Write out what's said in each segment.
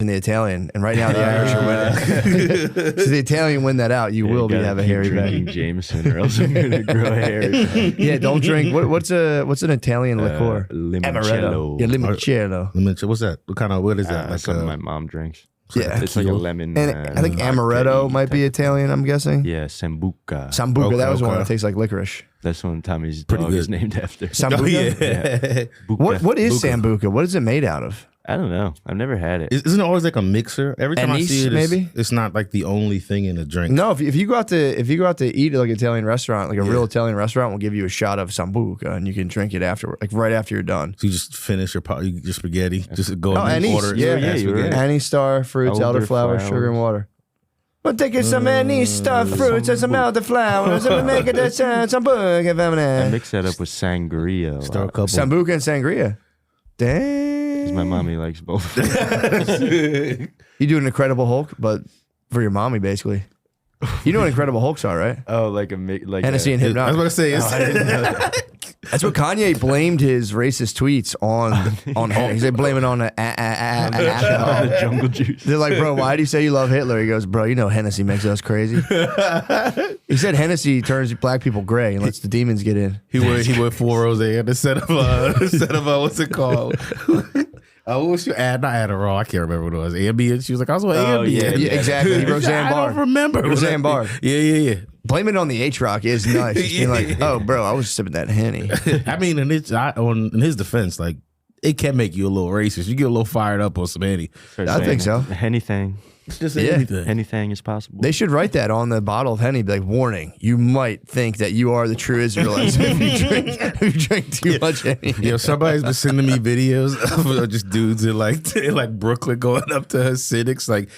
the Italian, and right now the Irish are winning. So the Italian win that out, you will have a hairy back. Jameson, or else I'm gonna grow a hairy back. Yeah, don't drink. What's an Italian liqueur? Limoncello. Yeah, limoncello. What's that? What is that? Like something my mom drinks. Yeah, it's like a lemon. And I think amaretto might be Italian. I'm guessing. Yeah, sambuca. Sambuca. That was one that tastes like licorice. That's one Tommy's dog is named after. Sambuca. Yeah. What is sambuca? What is it made out of? I don't know. I've never had it. Isn't it always like a mixer? Every time I see it, maybe it's not like the only thing in a drink. No, if you go out to eat at like an Italian restaurant, like a real Italian restaurant will give you a shot of sambuca and you can drink it afterward, like right after you're done. So you just finish your spaghetti, just go and anise, order. Anise star, fruits, elderflower, sugar, and water. We're taking some anise star fruits and some elderflower. So we make it sambuca. I mix that up with sangria. Sambuca and sangria. Dang. Because my mommy likes both. You do an Incredible Hulk, but for your mommy, basically. You know what Incredible Hulks are, right? Oh, like Hennessy and Hypnotic. I was going to say, I didn't know that. That's what Kanye blamed his racist tweets on Hulk. He said blame it on the jungle juice. They're like, bro, why do you say you love Hitler? He goes, bro, you know Hennessy makes us crazy. He said Hennessy turns black people gray and lets the demons get in. He went full rosé instead of what's it called? What was your ad? Not Adderall. I can't remember what it was. Ambien. She was like, I was on Ambien. Yeah, exactly. Roseanne Barr. I don't remember. Roseanne Barr. Yeah. Blaming it on the H-Rock is nice. Just being like, oh, bro, I was sipping that Henny. I mean, in his defense, like, it can make you a little racist. You get a little fired up on some Henny. I think so. Anything. It's just anything. Anything is possible. They should write that on the bottle of Henny. Be like, warning, you might think that you are the true Israelites if you drink too much Henny. Yeah, somebody's been sending me videos of just dudes in like Brooklyn going up to Hasidics, like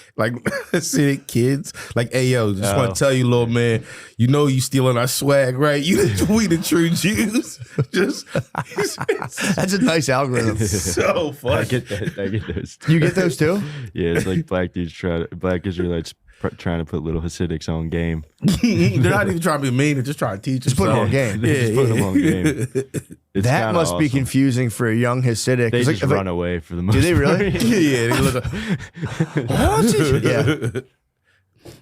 Hasidic kids. Like, hey, yo, just want to tell you, little man, you know you stealing our swag, right? We the true Jews. That's a nice algorithm. So funny. I get those. You get those too? Yeah, it's like black Israelites trying to put little Hasidics on game. They're not even trying to be mean. They're just trying to teach. Just put them on game. Just put them on game. That must be confusing for a young Hasidic. They just run away for the most part. Do they really? Yeah. They look yeah.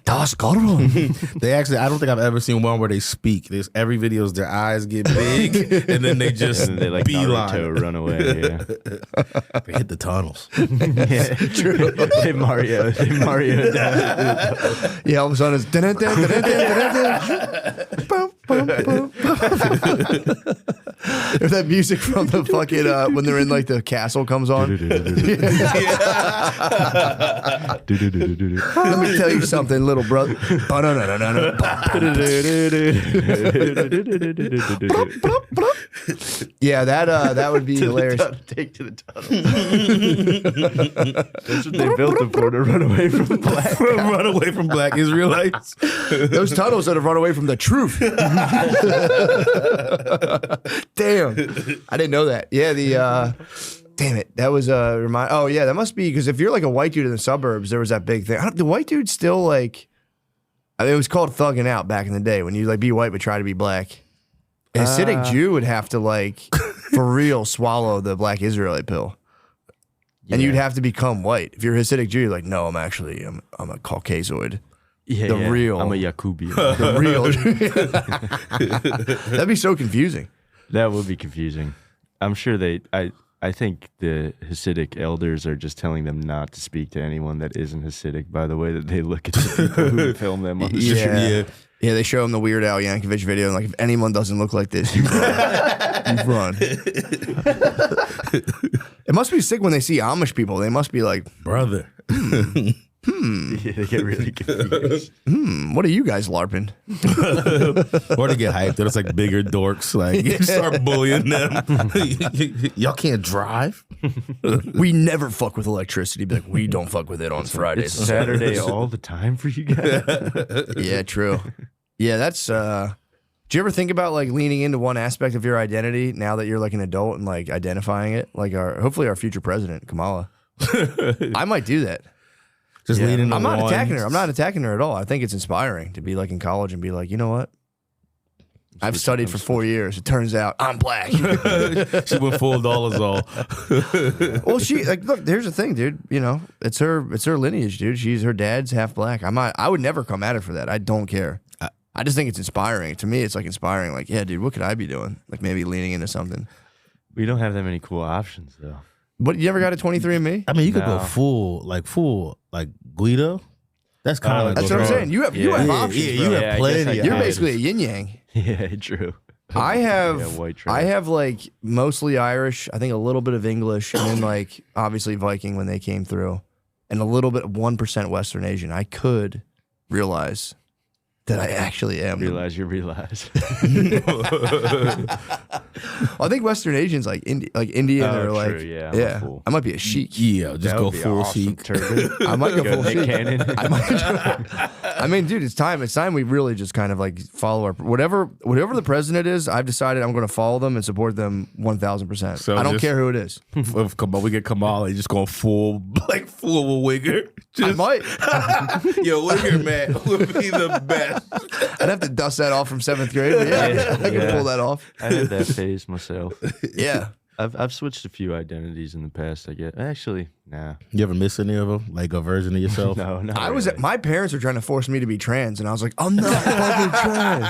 Das Gordon. They actually, I don't think I've ever seen one where they speak. Every video is their eyes get big and then they just and they like Naruto run away. Yeah. They hit the tunnels. Yeah, true. They Mario down. Yeah, all of a sudden it's if that music from the fucking when they're in like the castle comes on. Let me tell you something, little brother. Yeah, that would be hilarious. Take to the tunnel. That's what they built them for, to run away from black. Run away from black Israelites. Those tunnels that have run away from the truth. Damn, I didn't know that. Yeah, damn it, that was Oh yeah, that must be because if you're like a white dude in the suburbs, there was that big thing. The white dude still like, I mean, it was called thugging out back in the day when you like be white but try to be black. A Hasidic Jew would have to like for real swallow the black Israelite pill. Yeah. And you'd have to become white. If you're a Hasidic Jew, you're like, no, I'm a Caucasoid. Yeah, real. I'm a Yakubian. The real. That'd be so confusing. That would be confusing. I'm sure I think the Hasidic elders are just telling them not to speak to anyone that isn't Hasidic by the way that they look at the people who film them on the street. Yeah, they show him the Weird Al Yankovic video, and like, if anyone doesn't look like this, you run. You run. It must be sick when they see Amish people. They must be like, brother. Yeah, they get really confused. What are you guys LARPing? Or they get hyped. It's like bigger dorks. Like, you start bullying them. Y'all can't drive? We never fuck with electricity. Be like, we don't fuck with it on Fridays. It's Saturday all the time for you guys. Yeah, true. Yeah, that's do you ever think about like leaning into one aspect of your identity now that you're like an adult and like identifying it? Like hopefully our future president, Kamala. I might do that. Just lean into I'm not attacking her. I'm not attacking her at all. I think it's inspiring to be like in college and be like, you know what? I've studied for 4 years. It turns out I'm black. She went full dollars all. Well, she like look. Here's the thing, dude. You know, it's her lineage, dude. Her dad's half black. I would never come at her for that. I don't care. I just think it's inspiring. To me, it's like inspiring. Like, yeah, dude, what could I be doing? Like maybe leaning into something. We don't have that many cool options though. But you ever got a 23andMe? I mean, you could go full Guido. That's kind of that's what I'm saying. You have options. Yeah, bro. you have plenty. You're basically a yin yang. Yeah, true. I have white trash. I have like mostly Irish, I think a little bit of English, and then like obviously Viking when they came through, and a little bit 1% Western Asian. I could realize that I actually am. You realize. I think Western Asians like Indian or true, like yeah. I might be a sheik. Yeah, just go full chic. I might go full Nick sheik. Cannon. I mean, dude, it's time. It's time we really just kind of like follow our whatever the president is. I've decided I'm going to follow them and support them 1,000%. So I don't care who it is. If we get Kamala, just going full Wigger. I might. Yo, Wigger man would be the best. I'd have to dust that off from 7th grade. But yeah, I can pull that off. I had that phase myself. Yeah. I've switched a few identities in the past, I guess. Actually, nah. You ever miss any of them? Like a version of yourself? No. My parents were trying to force me to be trans, and I was like, I'm not fucking trans.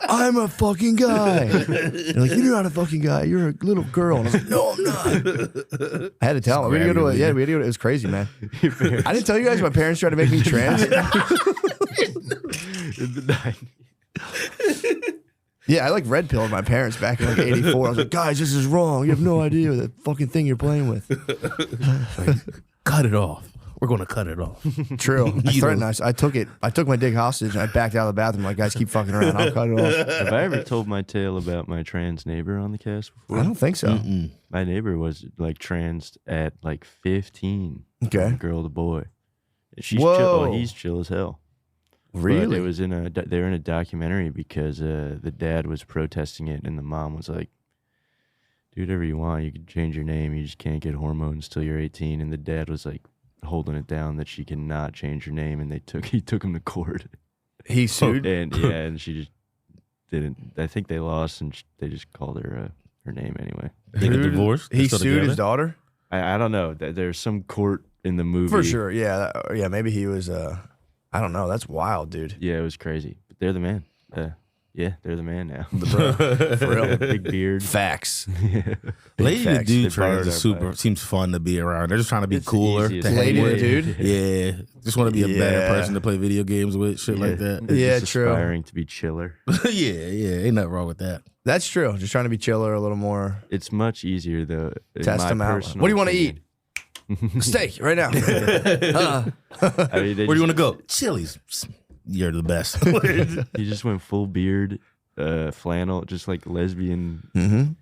I'm a fucking guy. They're like, you're not a fucking guy. You're a little girl. And I was like, no, I'm not. I had to tell them. We had to go to it was crazy, man. I didn't tell you guys my parents tried to make me trans. Yeah, I like red pilled my parents back in like 84. I was like, guys, this is wrong. You have no idea the fucking thing you're playing with. Cut it off. We're going to cut it off. True. I threatened. I took it. I took my dick hostage and I backed out of the bathroom. Like, guys, keep fucking around. I'll cut it off. Have I ever told my tale about my trans neighbor on the cast before? I don't think so. My neighbor was like trans at like 15. Okay. Girl to boy. She's Whoa. chill. Well, he's chill as hell. Really? But it was they were in a documentary because the dad was protesting it and the mom was like, do whatever you want. You can change your name. You just can't get hormones till you're 18. And the dad was like holding it down that she cannot change her name. And he took him to court. He sued? And she just didn't. I think they lost and they just called her her name anyway. They get divorced? He sued his daughter? I don't know. There's some court in the movie. For sure. Yeah. Yeah. Maybe he was, I don't know. That's wild, dude. Yeah, it was crazy. But they're the man. Yeah, they're the man now. For real. Big beard. Facts. Lady to facts. dude They trans is borrowed our super. Seems fun to be around. They're just trying to be It's the cooler. easiest to Lady hang to with. dude? Yeah. Just want to be a better Yeah. person to play video games with. Shit like that. They're Yeah, just true. aspiring to be chiller. Yeah. Ain't nothing wrong with that. That's true. Just trying to be chiller, a little more. It's much easier though. in Test my them out. personal What do you want to opinion. eat? Steak right now. I mean, Where do you want to go? Chili's. You're the best. He just went full beard, flannel, just like lesbian.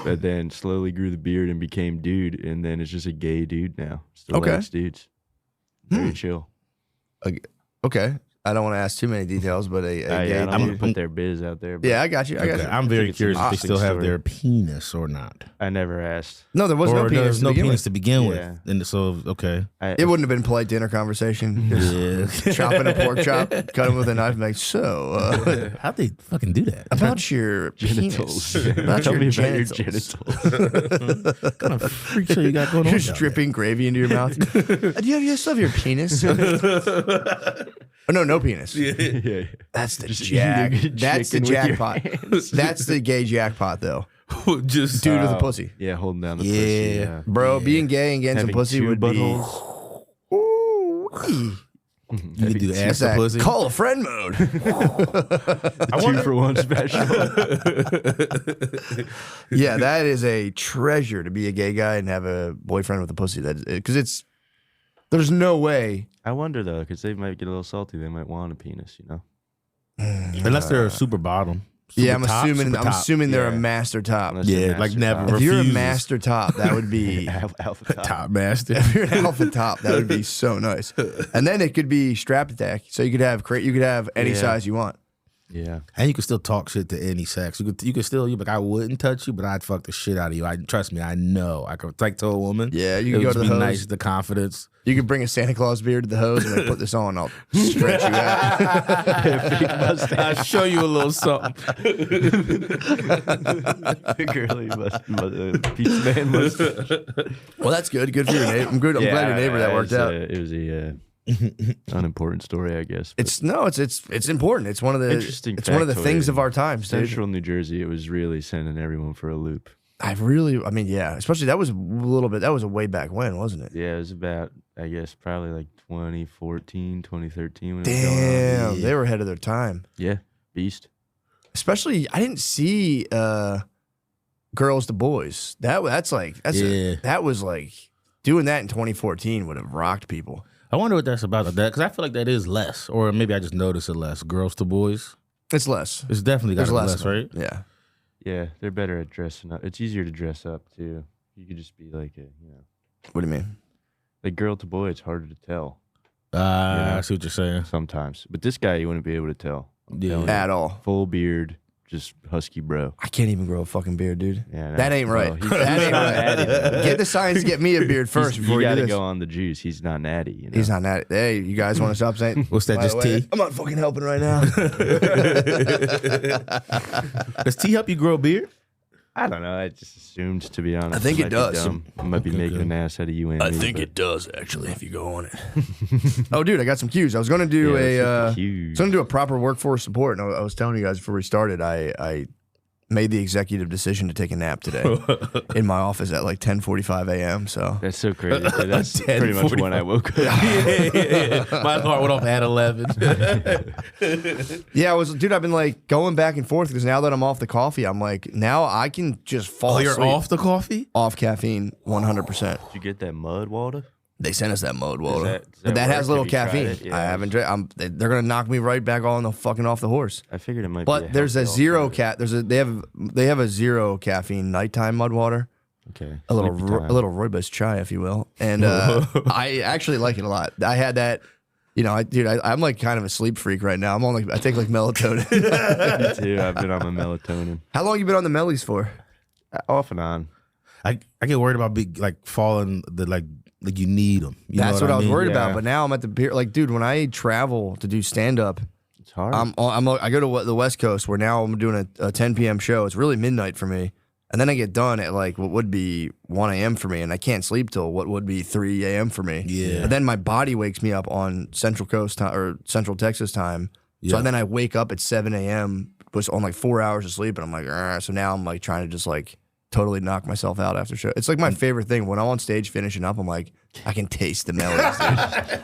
But then slowly grew the beard and became dude, and then it's just a gay dude now. Still Okay. likes dudes. Very chill. Okay. I don't want to ask too many details, but a I gay don't want to dude. put their biz out there. But Yeah, I got you. I got you. I'm very it's curious an if they still have interesting their penis or not. I never asked. No, there was no Or penis. there's to no begin penis with. to begin with. Yeah. And so, okay. It wouldn't have been polite dinner conversation. Just Yeah. chopping a pork chop, cut him with a knife, and like, so, How'd they fucking do that? about your genitals. penis. About Tell your me about your genitals. genitals. What kind of freak show you got going on? You're down there? dripping gravy into your mouth. Do you still have your penis? Oh, no penis. Yeah. That's the Just jack. eating a That's the chicken with your jackpot. hands. That's the gay jackpot, though. Just Dude with a pussy. Yeah, holding down the Yeah. pussy. Yeah. Bro, being gay and getting some Having pussy two would buttholes. be. Ooh-wee. you could do What's ass to that? pussy. Call a friend mode. 2-for-1 special. Yeah, that is a treasure to be a gay guy and have a boyfriend with a pussy. Because there's no way. I wonder though, because they might get a little salty. They might want a penis, you know. Unless they're a super bottom. Super Yeah, I'm top, assuming. super I'm top. assuming they're a Yeah. master top. Unless they're Yeah, like master never. top. If you're a refuses. master top, that would be. Alpha top. Top master. If you're an alpha top, that would be so nice. And then it could be strap attack, so you could have any Yeah. size you want. Yeah. And you can still talk shit to any sex. You could still, you like, I wouldn't touch you, but I'd fuck the shit out of you. Trust me, I know. I could like to a woman. Yeah, you it can would go to be the hose. nice, the confidence. You could bring a Santa Claus beard to the hose and like, put this on. I'll stretch you out. I'll show you a little something. Girly pizza man mustache. Well, that's good. Good for your neighbor. I'm good. I'm glad your neighbor that worked out. It was a unimportant story, I guess. It's important. It's one of the interesting. It's one of the things factoid. of our times, dude. Central New Jersey, it was really sending everyone for a loop. Yeah, especially that was a way back when, wasn't it? Yeah, it was about, I guess, probably like 2014, 2013 when it was going on. Damn, they were ahead of their time. Yeah, beast. Especially, I didn't see girls to boys. That was like doing that in 2014 would have rocked people. I wonder what that's about, that because I feel like that is less, or maybe I just notice it less. Girls to boys, It's less. it's definitely got less, right? Yeah. Yeah, they're better at dressing up. It's easier to dress up too. You could just be like What do you mean? like girl to boy. It's harder to tell I see what you're saying. sometimes. But this guy, you wouldn't be able to tell. I'm Yeah. telling you. At all. Full beard, just husky bro. I can't even grow a fucking beard, dude. Yeah, no, That ain't right. well, he's That ain't not right. natty, though. Get the science to get me a beard first before you you do gotta this. go on the juice. He's not natty. You know? He's not that. Hey, you guys want to stop saying? What's that? By Just the way, tea? I'm not fucking helping right now. Does tea help you grow a beard? I don't know. I just assumed, to be honest. I think it Might be does. dumb. I might be Okay, making good. an ass out of you and me. but- does actually if you go on it. Oh, dude, I got some cues. I was gonna do Yeah, I huge. was gonna do a proper workforce support, and I was telling you guys before we started, I made the executive decision to take a nap today in my office at like 10:45 a.m. So That's so crazy. That's pretty much when I woke up. yeah. My alarm went off at 11. yeah, I've been like going back and forth because now that I'm off the coffee, I'm like now I can just fall. Oh, you're asleep off the coffee? off caffeine 100%. Did you get that mud water? They sent us that mode water, that but that work? has little Have you tried caffeine. it? Yeah. I haven't drank. They're gonna knock me right back on the fucking off the horse. I figured it might be. But there's a healthy zero alternative. they have a zero caffeine nighttime mud water, Okay. a little Sleepy time. rooibos chai, if you will, and I actually like it a lot. I had that, I'm like kind of a sleep freak right now. I take like melatonin. Me too. I've been on my melatonin. How long you been on the mellies for? Off and on. I get worried about falling, like you need them. That's what I was worried about. Yeah. But now I'm at the pier. Like, dude, when I travel to do stand up, It's hard. I go to the West Coast where now I'm doing a 10 p.m. show. It's really midnight for me. And then I get done at like what would be 1 a.m. for me, and I can't sleep till what would be 3 a.m. for me. Yeah. And then my body wakes me up on Central Coast time or Central Texas time. So Yeah. then I wake up at 7 a.m. was on like 4 hours of sleep, and I'm like, so now I'm like trying to just like totally knock myself out after show. It's like my favorite thing when I'm on stage finishing up. I'm like, I can taste the melodies.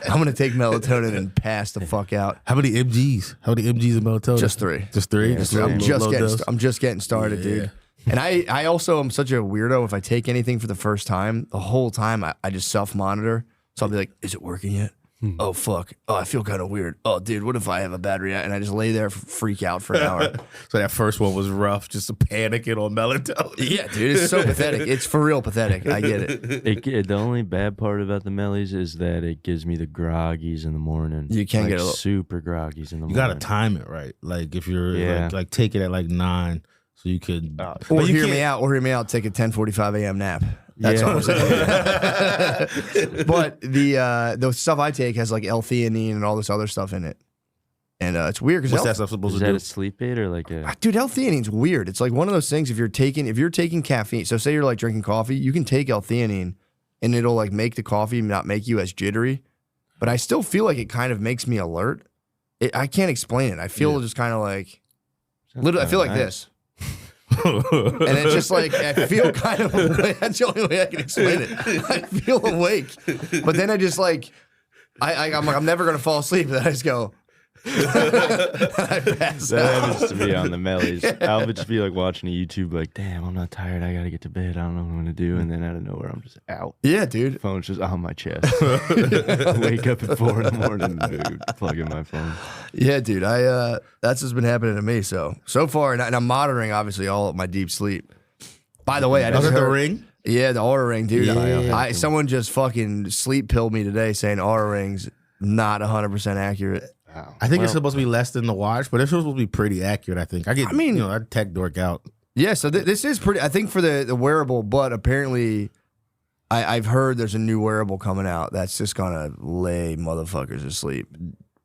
I'm gonna take melatonin and pass the fuck out. How many MGs? How many MGs of melatonin? Just 3. Just 3? Yeah, Just same. a I'm little just low getting. dose? I'm just getting started, Yeah. dude. And I also am such a weirdo. If I take anything for the first time, the whole time I just self monitor. So I'll be like, "Is it working yet? Oh fuck! Oh, I feel kind of weird. Oh, dude, what if I have a bad reaction?" And I just lay there, freak out for an hour. So that first one was rough, just panicking on melatonin. Yeah, dude, it's so pathetic. It's for real pathetic. I get it. The only bad part about the mellies is that it gives me the groggies in the morning. You can like get a little- super groggies in the You morning. gotta time it right. Like if you're Yeah. like take it at like 9, so you could. Or but you hear me can't- out. Or hear me out. Take a 10:45 a.m. nap. That's all I'm saying. But the stuff I take has like L-theanine and all this other stuff in it, and it's weird because What's that stuff supposed Is to that do? a sleep aid or like a? dude, L-theanine's weird. It's like one of those things. If you're taking caffeine, so say you're like drinking coffee, you can take L-theanine, and it'll like make the coffee not make you as jittery. But I still feel like it kind of makes me alert. I can't explain it. I feel just kind of like literally. I feel like this. And it's just like I feel kind of awake. That's the only way I can explain it. I feel awake, but then I just like I'm like I'm never gonna fall asleep. And then I just go. I pass That out. happens to me on the mellies. I'll just be like watching a YouTube, like, damn, I'm not tired. I gotta get to bed. I don't know what I'm gonna do. And then out of nowhere, I'm just out. Yeah, dude. Phone's just on my chest. I wake up at 4 a.m, dude, plug in my phone. Yeah, dude. That's what's been happening to me. So far, and I'm monitoring obviously all of my deep sleep. By the way, I Was just it the heard, ring? Yeah, the Aura Ring, dude. Yeah. Someone just fucking sleep pilled me today saying Aura Ring's not 100% accurate. Wow. I think it's supposed to be less than the watch, but it's supposed to be pretty accurate. I think. I tech dork out. Yeah, so this is pretty. I think for the wearable, but apparently, I've heard there's a new wearable coming out that's just gonna lay motherfuckers to sleep.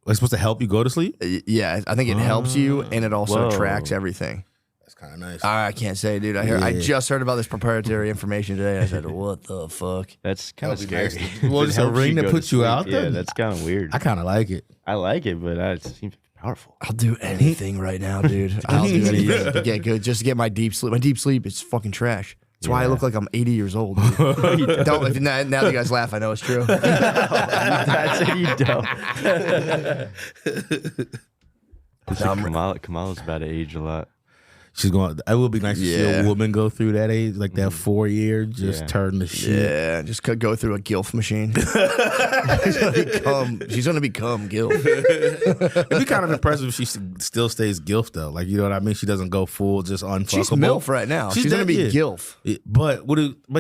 It's supposed to help you go to sleep. Yeah, I think it helps you, and it also tracks everything. That's kind of nice. I can't say, dude. I just heard about this proprietary information today. I said, what the fuck? That's kind of scary. Nice. Well, it's a ring that puts you out there. Yeah, that's kind of weird. I kind of like it. I like it, but it seems powerful. I'll do anything right now, dude. I'll do anything to get good, just to get my deep sleep. My deep sleep is fucking trash. That's why I look like I'm 80 years old. Now that you guys laugh, I know it's true. I said you don't. Kamala's about to age a lot. She's going. It would be nice to see a woman go through that age, like that 4 year, just turn the shit. Yeah, just go through a gilf machine. She's gonna become gilf. It'd be kind of impressive if she still stays gilf though. Like, you know what I mean? She doesn't go full just unfuckable. She's MILF right now. She's gonna be gilf. But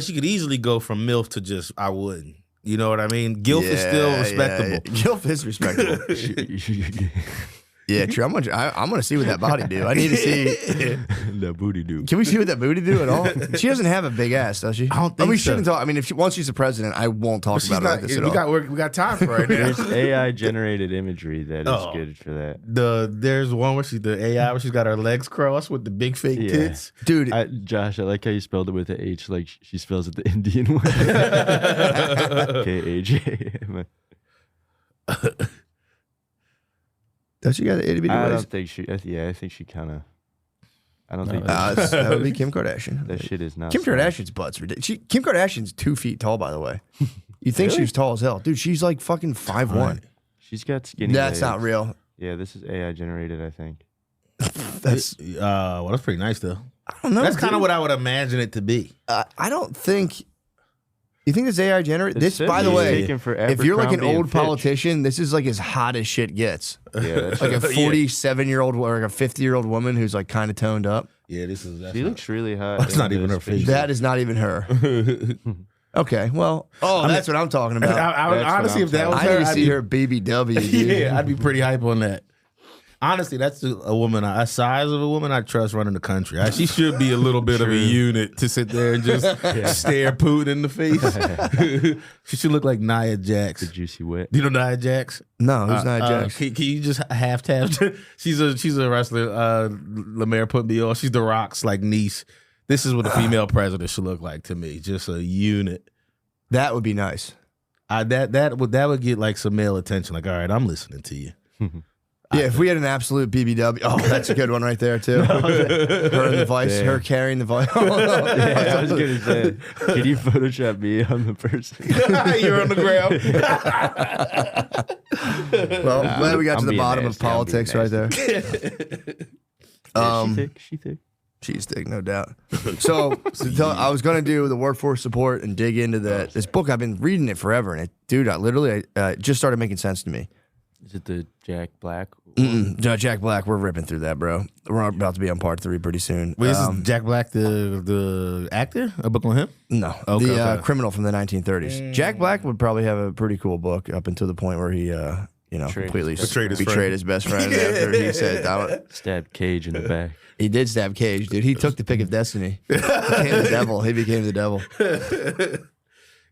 she could easily go from MILF to just I wouldn't. You know what I mean? Gilf is still respectable. Yeah. Gilf is respectable. Yeah, true. I'm gonna see what that body do. I need to see that booty do. Can we see what that booty do at all? She doesn't have a big ass, does she? I don't think we so. shouldn't talk. I mean, once she's the president, I won't talk about her like this at all. We got time for right now. There's AI generated imagery that is good for that. There's one where she's got her legs crossed with the big fake tits. Dude, Josh, I like how you spelled it with the H, like she spells it the Indian way. KAJ. Does she got the itty bitty waist? I don't think she. I think she kind of. I don't think that would be Kim Kardashian. That shit is not. Kim Kardashian's butt's ridiculous. Kim Kardashian's 2 feet tall, by the way. You think she was tall as hell, dude? She's like fucking 5'1". She's got skinny. That's legs. not real. Yeah, this is AI generated. I think. That's that's pretty nice though. I don't know. That's kind of what I would imagine it to be. I don't think. You think this AI generated? This, by the way, if you're like an old politician, this is like as hot as shit gets. Yeah, like a 47-year-old or like a 50-year-old woman who's like kind of toned up. Yeah, she looks really hot. That's not even her face. That is not even her. Okay, well, that's what I'm talking about. Honestly, if that was her, I need to see her BBW. Dude. Yeah, I'd be pretty hype on that. Honestly, that's a woman, a size of a woman I trust running the country. She should be a little bit of a unit to sit there and just stare Putin in the face. She should look like Nia Jax. The juicy wet. Do you know Nia Jax? No, who's Nia Jax? Can you just half tap? She's a wrestler. Lemaire put me on. She's The Rock's like niece. This is what a female president should look like to me. Just a unit. That would be nice. That would get like some male attention. Like, all right, I'm listening to you. Yeah, if we had an absolute BBW, that's a good one right there too. Her in the vice, her carrying the vice. I was gonna say, can you Photoshop me on the person? You're on the ground. Well, glad we got to the bottom of politics right there. She thick. She's thick, no doubt. So I was gonna do the workforce support and dig into this book. I've been reading it forever, and it just started making sense to me. Is it the Jack Black? No, Jack Black. We're ripping through that, bro. We're about to be on part 3 pretty soon. Wait, this is Jack Black, the actor? A book on him? No, criminal from the 1930s. Jack Black would probably have a pretty cool book up until the point where he, completely betrayed his best friend after he said, stabbed Cage in the back. He did stab Cage, dude. He took the pick of destiny. He became the devil. He became the devil.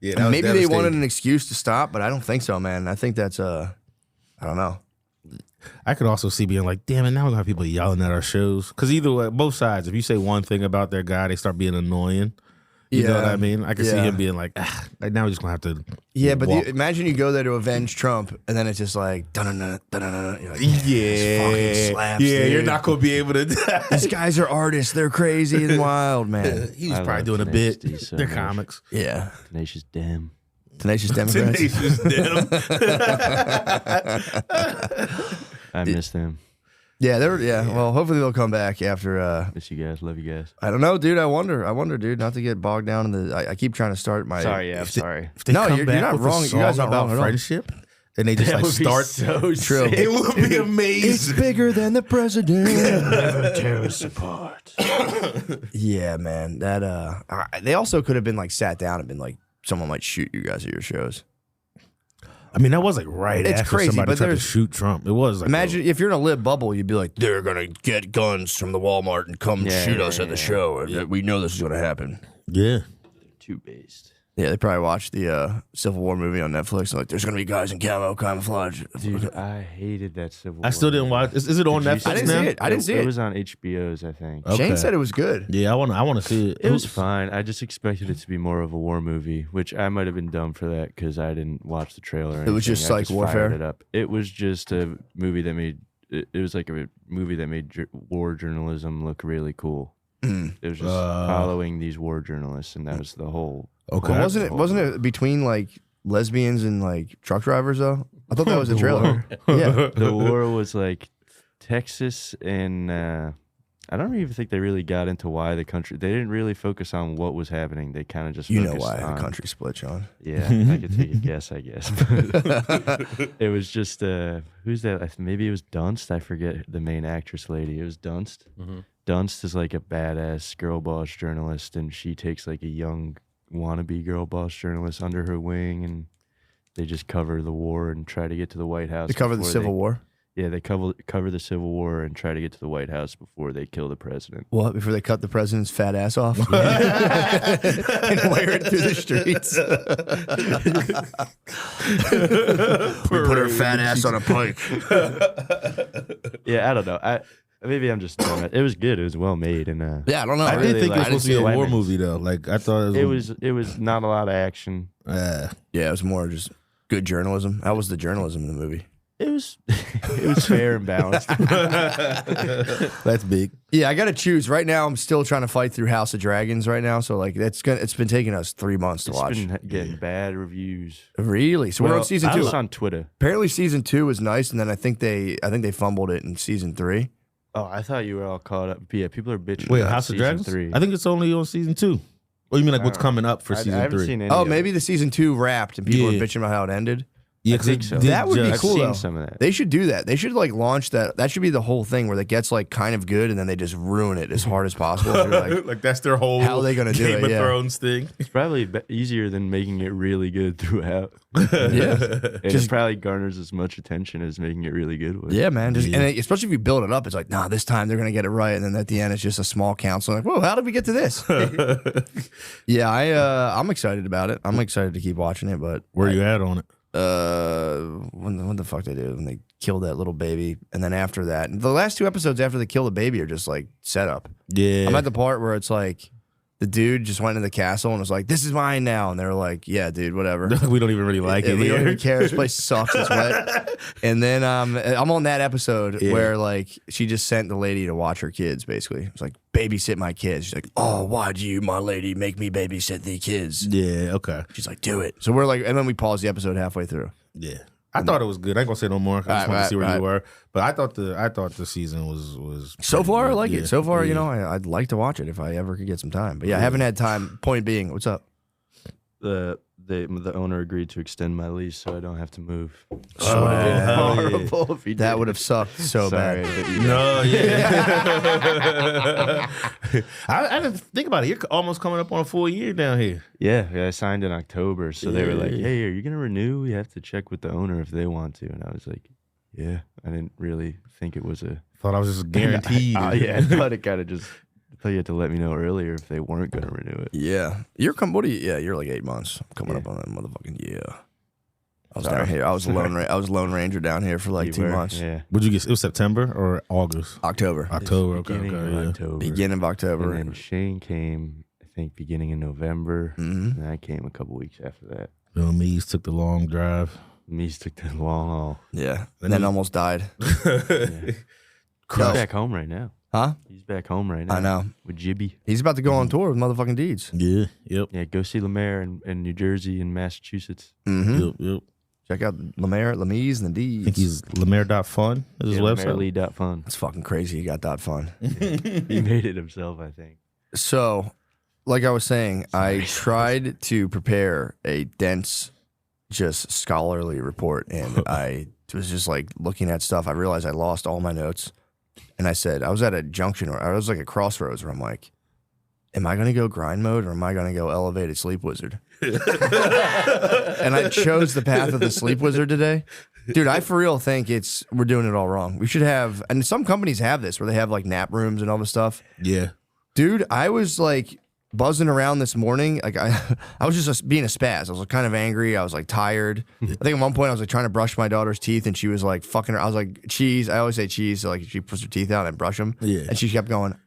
Yeah, maybe they wanted an excuse to stop, but I don't think so, man. I think that's I don't know. I could also see being like, damn it, now we're gonna have people yelling at our shows. Because either way, both sides, if you say one thing about their guy, they start being annoying. You know what I mean? I can see him being like now we're just gonna have to. Yeah, but imagine you go there to avenge Trump, and then it's just like, dun-dun-dun, dun-dun-dun. You're like, fucking slaps, dude. You're not gonna be able to. These guys are artists. They're crazy and wild, man. He was probably doing a bit. They're comics. Yeah. Tenacious Dem. Tenacious Democrats. Tenacious Dem. I miss them. Yeah, well, hopefully they'll come back after. Miss you guys. Love you guys. I don't know, dude. I wonder, dude. Not to get bogged down in the. I keep trying to start my. Sorry, I'm sorry. If they you're not wrong. You guys are about wrong friendship. And they just like start. So true. It would be amazing. It's bigger than the president. Never tear us apart. Yeah, man. That they also could have been like sat down and been like, someone might shoot you guys at your shows. I mean, that was like right It's after crazy, somebody but tried to there's- shoot Trump. It was like Imagine if you're in a lit bubble, you'd be like, they're gonna get guns from the Walmart and come shoot us at the show. And we know this is gonna happen. yeah. Too based. Yeah, they probably watched the Civil War movie on Netflix. And like, there's gonna be guys in camo camouflage. Dude, I hated that Civil War. I still didn't watch. Is it on Did you Netflix see I didn't now? see it. I didn't see It it. was on HBO's, I think. Okay. Shane said it was good. Yeah, I want to see it. It was fine. I just expected it to be more of a war movie, which I might have been dumb for that because I didn't watch the trailer. Or It was anything. just I like fired warfare? It up. It was just a movie that made. It was like a movie that made war journalism look really cool. It was just following these war journalists, and that was the whole. Okay. Well, wasn't it between like lesbians and like truck drivers though? I thought that was the trailer. Yeah. The war was like Texas and I don't even think they really got into why the country. They didn't really focus on what was happening. They kind of just You know focused why on, the country split, Sean. Yeah, I could take a guess, I guess. It was just who's that? Maybe it was Dunst. I forget the main actress lady. It was Dunst. Dunst is like a badass girl boss journalist, and she takes like a young wannabe girl boss journalist under her wing, and they just cover the war and try to get to the White House. To cover the before Civil War. Yeah, they cover the Civil War and try to get to the White House before they kill the president. What? Before they cut the president's fat ass off and wear it through the streets. We put her fat ass on a pike. Yeah, I don't know. Maybe I'm just dumb. It was good. It was well made, and Yeah, I don't know. I really did think it was like- supposed to be a I war didn't see movie though. Like I thought it was not a lot of action. Yeah, it was more just good journalism. That was the journalism in the movie. It was fair and balanced. that's big. Yeah, I got to choose. Right now, I'm still trying to fight through House of Dragons right now. So like, it's been taking us 3 months to It's watch. been getting bad reviews. Really? So we're Well, on season I 2. was on Twitter. Apparently, season 2 was nice, and then I think they fumbled it in season 3. Oh, I thought you were all caught up. But yeah, people are bitching. Wait, about House of season Dragons? 3. I think it's only on season 2. Or you mean like what's coming up for I season haven't 3? seen any. Oh, of maybe it. the season 2 wrapped, and people Yeah. are bitching about how it ended. Yeah, I think so. That would be I've cool, seen though. some of that. They should do that. They should like launch that. That should be the whole thing where it gets like kind of good, and then they just ruin it as hard as possible. You're like, like that's their whole How are they gonna do Game it? of Yeah. Thrones thing. It's probably easier than making it really good throughout. yeah, And Just- it probably garners as much attention as making it really good would. yeah, man. Just, Yeah. And especially if you build it up, it's like, nah, this time they're gonna get it right, and then at the end, it's just a small council. Like, whoa, how did we get to this? Yeah, I'm excited about it. I'm excited to keep watching it, but Where you at on it? when the fuck they did when they killed that little baby, and then after that, the last 2 episodes after they kill the baby are just like setup. Yeah. I'm at the part where it's like the dude just went in the castle and was like, "This is mine now," and they're like, "Yeah, dude, whatever." we don't even really like it We don't here. even care. This place sucks. It's wet. And then I'm on that episode where like she just sent the lady to watch her kids. Basically, it's like babysit my kids. She's like, "Oh, why'd you, my lady, make me babysit the kids?" Yeah, okay. She's like, "Do it." So we're like, and then we pause the episode halfway through. Yeah. I thought it was good. I ain't gonna say no more. I just Right, want to see where right. you were. But I thought the season was So pretty far, I good. like Yeah. it. So far, Yeah. I'd like to watch it if I ever could get some time. But yeah, I haven't had time. Point being, what's up? The owner agreed to extend my lease so I don't have to move. Oh, hell yeah. Horrible if he That did. would have sucked so Sorry, bad. but you- No, yeah. I didn't think about it. You're almost coming up on a full year down here. Yeah, I signed in October, so they were like, Yeah. "Hey, are you gonna renew? You have to check with the owner if they want to." And I was like, "Yeah." I didn't really think it was a Thought I was just guaranteed. yeah, I thought it kind of just. I thought you had to let me know earlier if they weren't gonna renew it. Yeah, you're you're like 8 months. I'm coming up on that motherfucking year. I was down here. I was Lone Ranger down here for like You 2 were? months. Yeah, Would you get? It was September or August? October, October. Okay, beginning okay, of yeah. October. beginning of October. And then Shane came, I think, beginning of November, Mhm. and I came a couple weeks after that. Bill Mees took the long drive. Meese took the long haul. Yeah, and then almost died. He's Crushed. back home right now. Huh? He's back home right now. I know. With Jibby. He's about to go on tour with motherfucking Deeds. Yeah. Yep. Yeah, go see Lemaire in New Jersey and Massachusetts. Mm-hmm. Yep. Yep. Check out Lemaire, Lemise, and the I Deeds. think he's Lemaire.fun is his website. LemareLee.fun. That's fucking crazy. He got that fun. He made it himself, I think. So, like I was saying, I tried to prepare a dense, just scholarly report, and I was just like looking at stuff. I realized I lost all my notes, and I said I was at a junction, or I was like a crossroads where I'm like, am I gonna go grind mode or am I gonna go elevated sleep wizard? And I chose the path of the sleep wizard today. Dude, I for real think we're doing it all wrong. We should have, and some companies have this where they have like nap rooms and all this stuff. Yeah. Dude, I was like buzzing around this morning. Like I was just being a spaz. I was like kind of angry. I was like tired. I think at one point I was like trying to brush my daughter's teeth and she was like fucking her. I was like, cheese. I always say cheese. So like she puts her teeth out and I brush them. Yeah. And she kept going.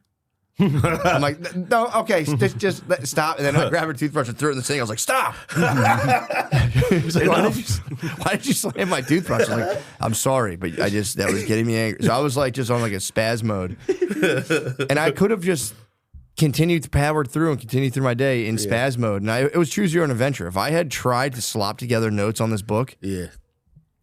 I'm like, no, okay, just stop. And then I grabbed her toothbrush and threw it in the sink. I was like, stop. He was like, why did you slam my toothbrush? I was like, I'm sorry, but that was getting me angry. So I was like just on like a spaz mode. And I could have just continued to power through and continue through my day in spaz mode. And it was choose your own adventure. If I had tried to slop together notes on this book in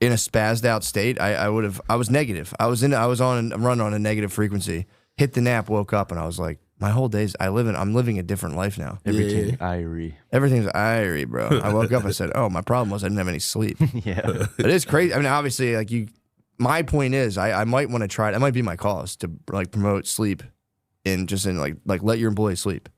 a spazzed out state, I would have, I was negative. I was on a run on a negative frequency. Hit the nap, woke up, and I was like, my whole day's, I'm living a different life now. Everything's irie. Everything's irie, bro. I woke up, I said, oh, my problem was I didn't have any sleep. Yeah. It is crazy. I mean, obviously, like my point is, I might want to try it. That might be my cause to like promote sleep in like let your employees sleep.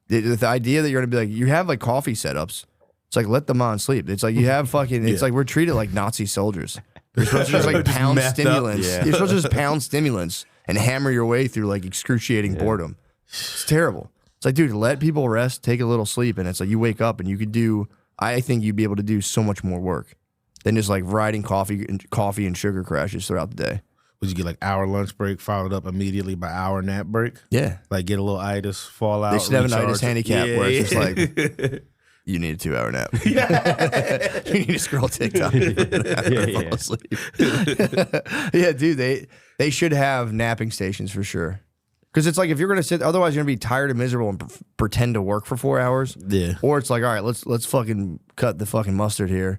The idea that you're going to be like, you have like coffee setups. It's like, let them on sleep. It's like you have fucking, it's like we're treated like Nazi soldiers. You're supposed to just like pound stimulants. You're supposed to just pound stimulants and hammer your way through like excruciating boredom. It's terrible. It's like, dude, let people rest, take a little sleep, and it's like you wake up and you could do, I think you'd be able to do so much more work than just like riding coffee and sugar crashes throughout the day. Would you get like hour lunch break followed up immediately by hour nap break? Yeah. Like get a little itis, fall out. They should have an itis handicap where it's just like, you need a 2-hour nap. You need to scroll TikTok. Fall asleep. Yeah, dude, they should have napping stations for sure. Because it's like if you're gonna sit, otherwise you're gonna be tired and miserable and pretend to work for 4 hours. Yeah. Or it's like, all right, let's fucking cut the fucking mustard here.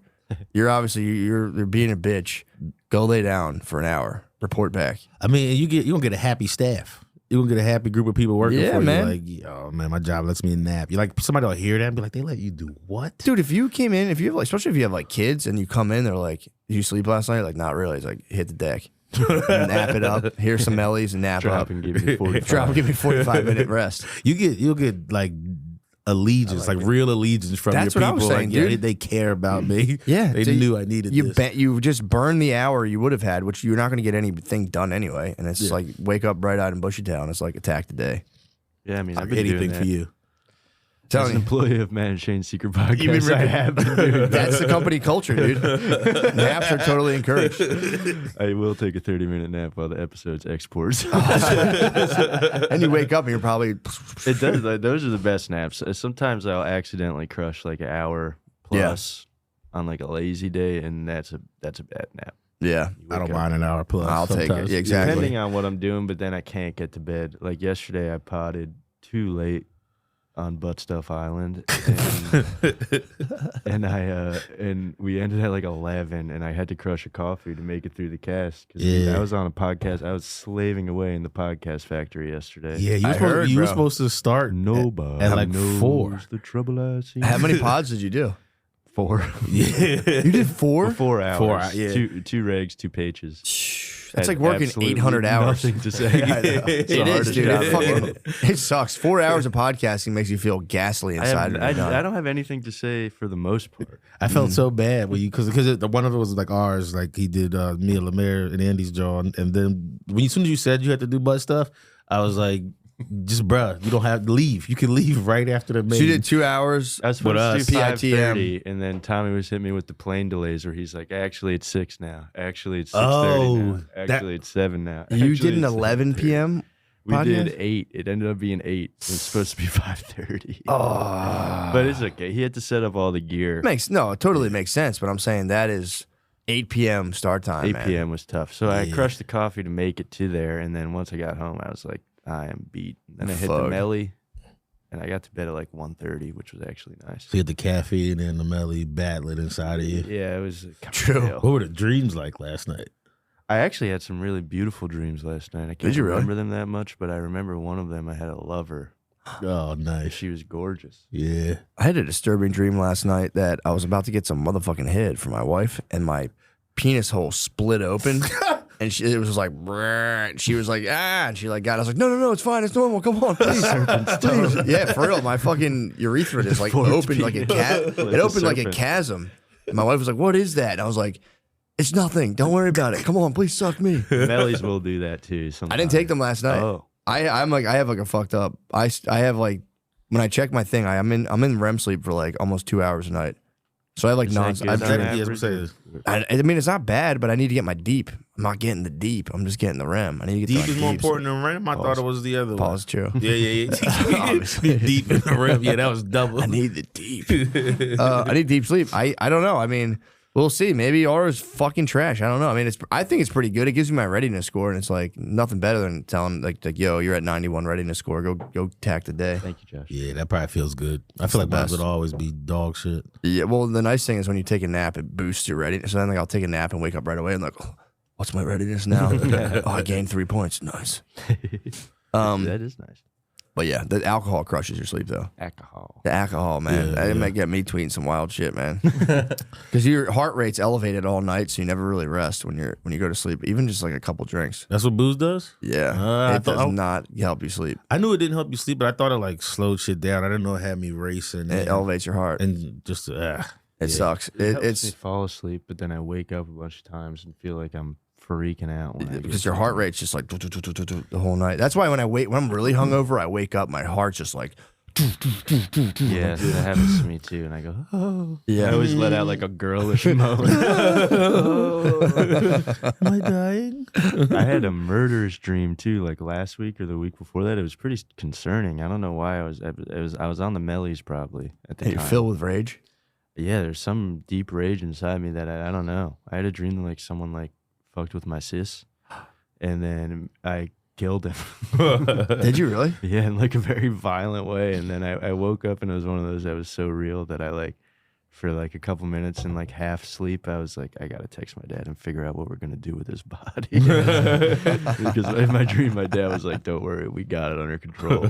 You're obviously you're being a bitch. Go lay down for an hour. Report back. I mean, you gonna get a happy staff. You're gonna get a happy group of people working for you. Man. Like, oh man, my job lets me nap. You like somebody will hear that and be like, they let you do what? Dude, if you came in, if you have like, especially if you have like kids and you come in, they're like, did you sleep last night? Like, not really. It's like, hit the deck. Nap it up. Here's some Mellies and nap Drop up. and give me 45. Drop and give me 45-minute rest. You'll get like allegiance, like real allegiance from That's your what I people. was saying, like, yeah, dude. they care about me. Yeah. They so knew I needed you this. You just burn the hour you would have had, which you're not going to get anything done anyway. And it's like, wake up bright-eyed and bushy-tailed. It's like, attack the day. Yeah, I mean, I've Like been anything doing that. for you. As an employee of Man and Shane's Secret Podcast, I have been doing that. That's the company culture, dude. Naps are totally encouraged. I will take a 30-minute nap while the episode's exports. And you wake up and you're probably... It does. Like, those are the best naps. Sometimes I'll accidentally crush like an hour plus on like a lazy day, and that's a bad nap. Yeah. I don't mind an hour plus. I'll take it. sometimes. Yeah, exactly. Depending on what I'm doing, but then I can't get to bed. Like yesterday, I potted too late on Butt Stuff Island, and and we ended at like 11, and I had to crush a coffee to make it through the cast because I was on a podcast. I was slaving away in the podcast factory yesterday. Yeah, you were supposed to start Nobody at like knows 4. the trouble I see. How many pods did you do? 4. Yeah, You did 4? 4 hours. 4 hours, yeah. Two regs, 2 pages. That's Had like working absolutely 800 hours. Nothing to say. I know. It's the It is, hardest dude. job It, in the fucking, world. it sucks. 4 hours of podcasting makes you feel ghastly inside. I don't have anything to say for the most part. I felt so bad when you because one of it was like ours, like he did Mia Lemaire and Andy's jaw, and then as soon as you said you had to do butt stuff, I was like, just bruh, you don't have to leave. You can leave right after the main. So you did 2 hours. I was supposed to do PITM. 5:30, and then Tommy was hitting me with the plane delays where he's like, actually, it's 6 now. Actually, it's 6:30 Oh, now. Actually, it's 7 now. You Actually, did an it's 11 7:30. p.m. We podcast? did 8. It ended up being 8. It was supposed to be 5:30. Oh. But it's okay. He had to set up all the gear. It totally makes sense, but I'm saying that is 8 p.m. start time, 8 man. p.m. was tough. So I crushed the coffee to make it to there, and then once I got home, I was like, I am beat. Then I hit the Fuck. Melly, and I got to bed at like 1:30, which was actually nice. So you had the caffeine and the melly battling inside of you. Yeah, it was True. What were the dreams like last night? I actually had some really beautiful dreams last night. I can't Did you really? remember them that much, but I remember one of them. I had a lover. Oh, nice. She was gorgeous. Yeah. I had a disturbing dream last night that I was about to get some motherfucking head from my wife, and my penis hole split open, And it was like, brrr, and she was like, and she like got. I was like, no, it's fine, it's normal. Come on, please, please. Yeah, for real. My fucking urethra just like opened like a cat. It opened like a chasm. And my wife was like, "What is that?" And I was like, "It's nothing. Don't worry about it. Come on, please suck me." Mellies will do that too. Sometimes. I didn't take them last night. Oh. I'm like, I have like a fucked up. I have like when I check my thing, I'm in REM sleep for like almost 2 hours a night. So I have like I mean, it's not bad, but I need to get my deep. I'm not getting the deep. I'm just getting the REM. I need to get deep is more important than REM. I thought it was the other one. Pause, true. Yeah. Deep in the REM. Yeah, that was double. I need the deep. I need deep sleep. I don't know. I mean, we'll see. Maybe ours fucking trash. I don't know. I mean, I think it's pretty good. It gives me my readiness score, and it's like nothing better than telling like yo, you're at 91 readiness score. Go tack the day. Thank you, Josh. Yeah, that probably feels good. I feel like mine would always be dog shit. Yeah. Well, the nice thing is when you take a nap, it boosts your readiness. So then like I'll take a nap and wake up right away and like, oh, what's my readiness now? Oh, I gained 3 points. Nice. That is nice. But yeah, the alcohol crushes your sleep though. Alcohol. The alcohol, man. That might get me tweeting some wild shit, man. Because your heart rate's elevated all night, so you never really rest when you go to sleep. Even just like a couple drinks. That's what booze does? Yeah. It does not help you sleep. I knew it didn't help you sleep, but I thought it like slowed shit down. I didn't know it had me racing. It elevates your heart. And just it sucks. It helps me fall asleep, but then I wake up a bunch of times and feel like I'm freaking out because your heart rate's just like the whole night. That's why when I'm really hungover, I wake up, my heart's just like. Yeah, that happens to me too, and I go, oh. Yeah. I always let out like a girlish moan. Am I dying? I had a murderous dream too, like last week or the week before that. It was pretty concerning. I don't know why I was on the mellies probably at the time. You're filled with rage. Yeah, there's some deep rage inside me that I don't know. I had a dream that like someone like fucked with my sis, and then I killed him. Did you really? Yeah, in like a very violent way. And then I woke up and it was one of those that was so real that I like for like a couple minutes in like half sleep, I was like, I gotta text my dad and figure out what we're gonna do with his body. Because in my dream, my dad was like, "Don't worry, we got it under control.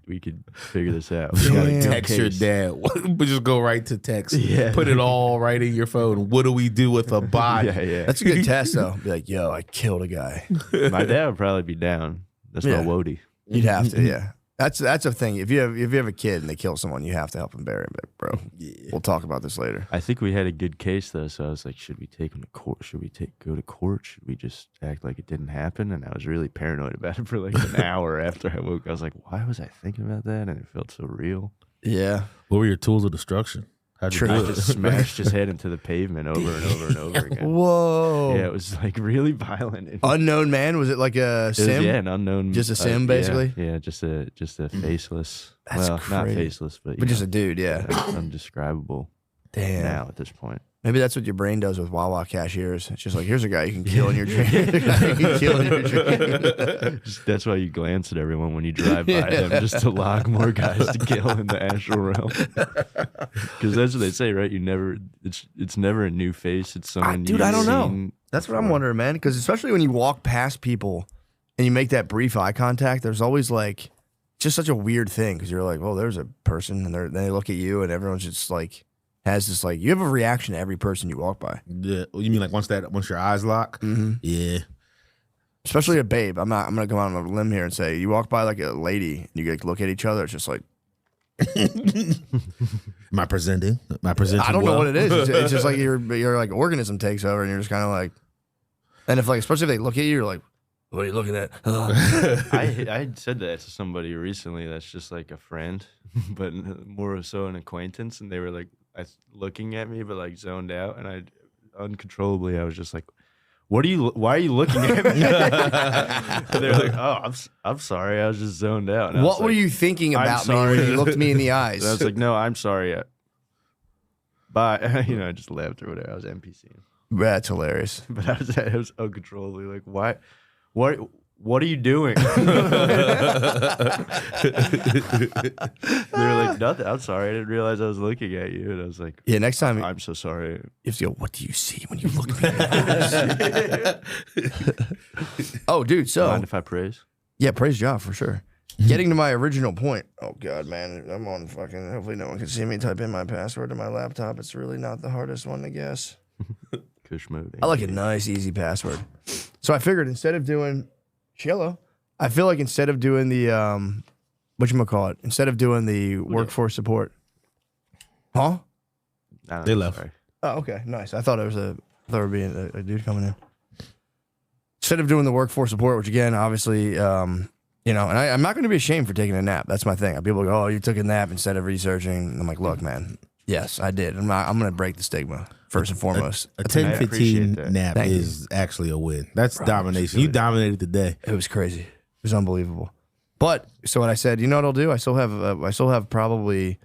We could figure this out." We gotta text your dad. We just go right to text. Yeah. Put it all right in your phone. What do we do with a body? Yeah. That's a good test though. Be like, yo, I killed a guy. My dad would probably be down. That's my Wody. You'd have to, yeah. That's a thing. If you have a kid and they kill someone, you have to help them bury him, bro. Yeah. We'll talk about this later. I think we had a good case though, so I was like, should we take him to court? Should we go to court? Should we just act like it didn't happen? And I was really paranoid about it for like an hour after I woke. I was like, why was I thinking about that? And it felt so real. Yeah. What were your tools of destruction? I just smashed his head into the pavement over and over and over again. Whoa. Yeah, it was like really violent. Unknown man? Was it like a sim? Yeah, an unknown. Just a sim, basically? Yeah, just a faceless. That's well, crazy. not faceless, but just a dude, yeah. Undescribable. Damn. Now at this point. Maybe that's what your brain does with Wawa cashiers. It's just like, here's a guy you can kill in your dream. You can kill in your dream. That's why you glance at everyone when you drive by them, just to lock more guys to kill in the astral realm. Because that's what they say, right? It's never a new face. It's someone dude, I don't know. That's what I'm wondering, man. Because especially when you walk past people and you make that brief eye contact, there's always like just such a weird thing. Because you're like, well, there's a person, and they look at you, and everyone's just like. Has this like you have a reaction to every person you walk by. Yeah, you mean like once your eyes lock? Mm-hmm. Yeah, especially a babe. I'm gonna go out on a limb here and say you walk by like a lady and you like look at each other. It's just like, am I presenting? I don't know what it is. It's just like your like organism takes over and you're just kind of like, and if like especially if they look at you, you're like, what are you looking at? I said that to somebody recently. That's just like a friend, but more so an acquaintance, and they were like. Looking at me, but like zoned out, and I uncontrollably, I was just like, why are you looking at me? And they're like, oh, I'm sorry, I was just zoned out. And what were you thinking about me when you looked me in the eyes? And I was like, no, I'm sorry. Bye. I just laughed or whatever. I was NPCing. That's hilarious. But I was uncontrollably like, why? What are you doing? They were like, nothing. I'm sorry. I didn't realize I was looking at you. And I was like, yeah, next time. I'm so sorry. You have to go, what do you see when you look at me? Oh, dude. So. Mind if I praise? Yeah, praise God for sure. Getting to my original point. Oh, God, man. I'm on fucking. Hopefully, no one can see me type in my password to my laptop. It's really not the hardest one to guess. Kush mode. I like a nice, easy password. So I figured instead of doing Chillo, I feel like instead of doing the whatchamacallit, instead of doing the workforce support. Huh? They left. Sorry. Oh, okay. Nice. I thought there would be a dude coming in. Instead of doing the workforce support, which again, obviously, and I'm not going to be ashamed for taking a nap. That's my thing. People go, oh, you took a nap instead of researching. And I'm like, look, man, yes, I did. I'm going to break the stigma first and foremost. A 10-15 nap is actually a win. That's domination. You dominated the day. It was crazy. It was unbelievable. But so what I said, you know what I'll do? I still have probably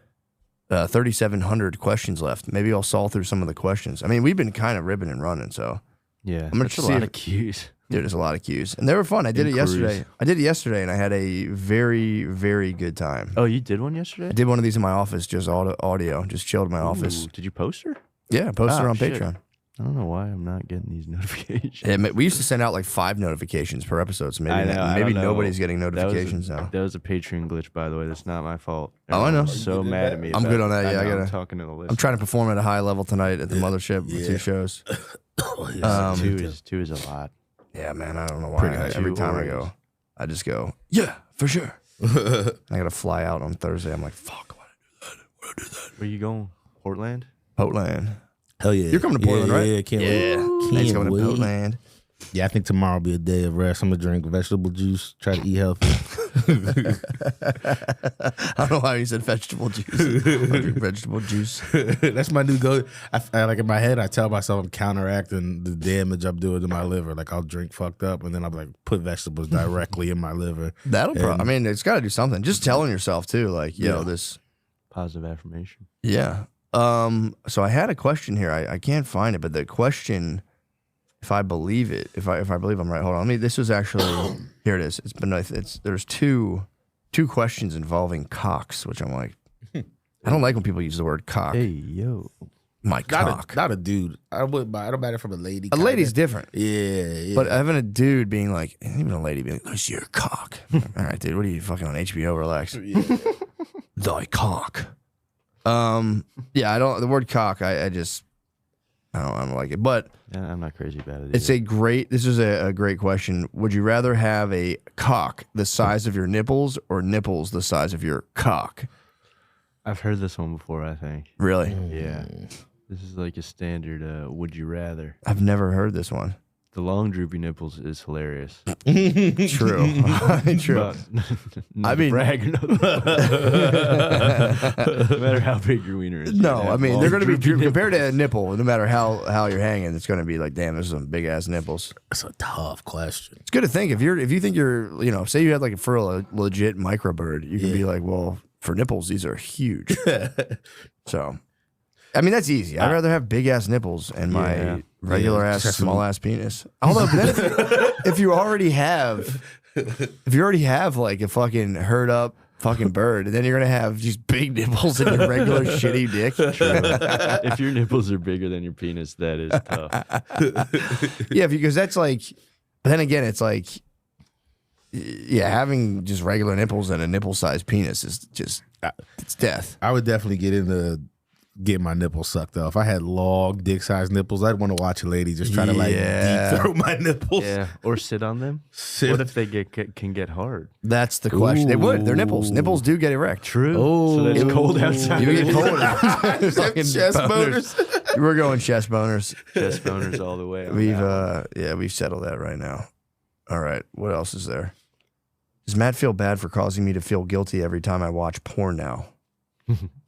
3,700 questions left. Maybe I'll saw through some of the questions. I mean, we've been kind of ribbing and running, so yeah, I'm gonna see a lot of cues. Dude, there's a lot of cues, and they were fun. I did it yesterday. And I had a very, very good time. Oh, you did one yesterday? I did one of these in my office, just audio, just chilled in my office. Did you post her? Yeah, I posted her on Patreon. I don't know why I'm not getting these notifications. Yeah, we used to send out like 5 notifications per episode, so maybe nobody's getting notifications now. That was a Patreon glitch, by the way. That's not my fault. Oh, I know. So mad at me. I'm good on that. Yeah, I'm talking to the list. I'm trying to perform at a high level tonight at the mothership with 2 shows. Two is a lot. Yeah, man, I don't know why. Every time I go, I just go, yeah, for sure. I got to fly out on Thursday. I'm like, fuck, why did I do that? Where you going? Portland? Portland. Hell yeah. You're coming to Portland, right? Yeah, can't wait. He's going to Portland. Yeah, I think tomorrow will be a day of rest. I'm going to drink vegetable juice, try to eat healthy. I don't know why you said vegetable juice. Drink vegetable juice. That's my new go. I like in my head, I tell myself I'm counteracting the damage I'm doing to my liver. Like I'll drink fucked up and then I'll like put vegetables directly in my liver. I mean, it's got to do something. Just telling yourself too, like, this positive affirmation. Yeah. So I had a question here. I can't find it, but the question, if I believe it, if I believe I'm right, hold on. This was actually here. It is. There's two questions involving cocks, which I'm like, I don't like when people use the word cock. Hey yo, my cock. Not a dude. I don't matter from a lady. A lady's different. Yeah. But having a dude being like, even a lady being like, "That's your cock." All right, dude. What are you fucking on HBO? Relax. Yeah. Thy cock. Yeah, the word cock, I don't like it, but yeah, I'm not crazy about it. This is a great question. Would you rather have a cock the size of your nipples or nipples the size of your cock? I've heard this one before, I think. Really? Yeah. This is like a standard would you rather. I've never heard this one. The long droopy nipples is hilarious. True. True. I mean, brag. No matter how big your wiener is. No, I mean they're going to be compared to a nipple. No matter how you're hanging, it's going to be like, damn, those are some big ass nipples. That's a tough question. It's good to think if you think you're, say you had like for a legit microbird, you can be like, well, for nipples these are huge. So. I mean, that's easy. I'd rather have big ass nipples and my regular ass, small ass penis. Although, then if you already have like a fucking herd up fucking bird, and then you're gonna have these big nipples and your regular shitty dick. True. If your nipples are bigger than your penis, that is tough. Yeah, because that's like. But then again, it's like, yeah, having just regular nipples and a nipple-sized penis is just it's death. I would definitely get into. Get my nipples sucked off. If I had long dick-sized nipples, I'd want to watch a lady just try to like deep throat my nipples. Yeah, or sit on them. What if they can get hard? That's the question. Ooh. They would. Their nipples. Nipples do get erect. True. Oh, so that's cold outside. You get cold. Chest boners. We're going chest boners. Chest boners all the way. We've settled that right now. All right. What else is there? Does Matt feel bad for causing me to feel guilty every time I watch porn now?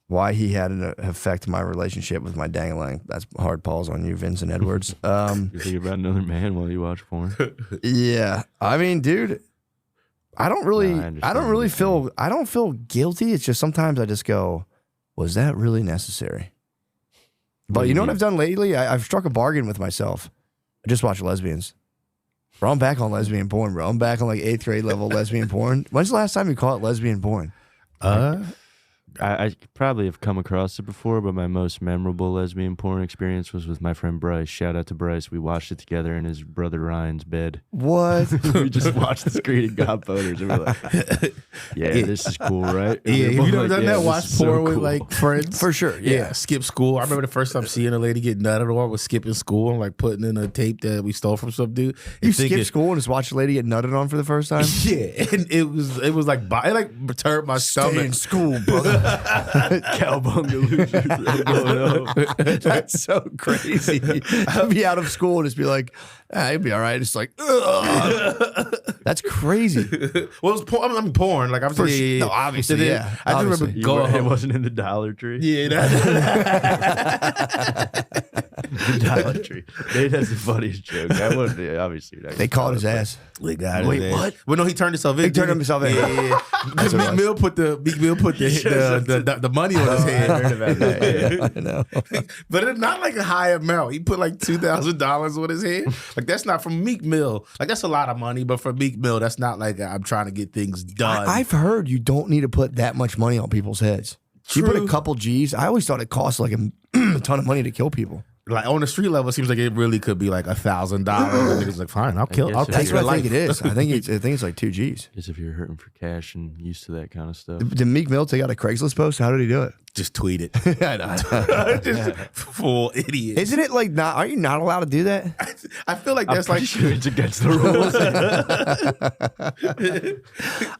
Why he had an effect my relationship with my dangling. That's hard pause on you, Vincent Edwards. You think about another man while you watch porn? Yeah. I mean, dude, I don't feel guilty. It's just sometimes I just go, was that really necessary? But you know what I've done lately? I've struck a bargain with myself. I just watch lesbians. Bro, I'm back on lesbian porn, bro. I'm back on like 8th grade level lesbian porn. When's the last time you caught lesbian porn? I probably have come across it before, but my most memorable lesbian porn experience was with my friend Bryce. Shout out to Bryce. We watched it together in his brother Ryan's bed. What? We just watched the screen and got boners. And we're like, yeah, this is cool, right? And Yeah, we have were you ever like, done yeah, that? this Watch is so porn with cool. like friends? For sure. Yeah, skip school. I remember the first time seeing a lady get nutted on was skipping school and like putting in a tape that we stole from some dude. You skipped school and just watched a lady get nutted on for the first time? Yeah, and it was like it like perturbed my Stay stomach. in school, brother. Cowbunga going That's so crazy. I'd be out of school and just be like, it'd be all right. It's like, ugh. That's crazy. Well, it was porn. I mean, porn. Like obviously, No, obviously, yeah. I just Obviously. remember going It home. wasn't in the Dollar Tree. Yeah, The Dollar Tree. Nate has the funniest joke. I wouldn't, obviously. They caught his ass. They got Wait, his ass. what? Well, no, he turned himself in. He turned didn't himself in. Yeah. Because Meek Mill put the money on his head. I heard about that. I know. But it's not like a high amount. He put like $2,000 on his head. Like that's not from Meek Mill. Like that's a lot of money, but for Meek Mill, that's not like I'm trying to get things done. I've heard you don't need to put that much money on people's heads. You put a True. couple G's. I always thought it cost like a ton of money to kill people. Like on the street level, it seems like it really could be like $1,000. And niggas like, fine, I'll guess I'll if take That's your what I life. think it is. I think it's like 2 G's. Guess if you're hurting for cash and used to that kind of stuff. Did Meek Mill take out a Craigslist post? How did he do it? Just tweet it. I know. Just full idiot. Isn't it like not? Are you not allowed to do that? I feel like I'm that's like pretty sure it's against the rules. I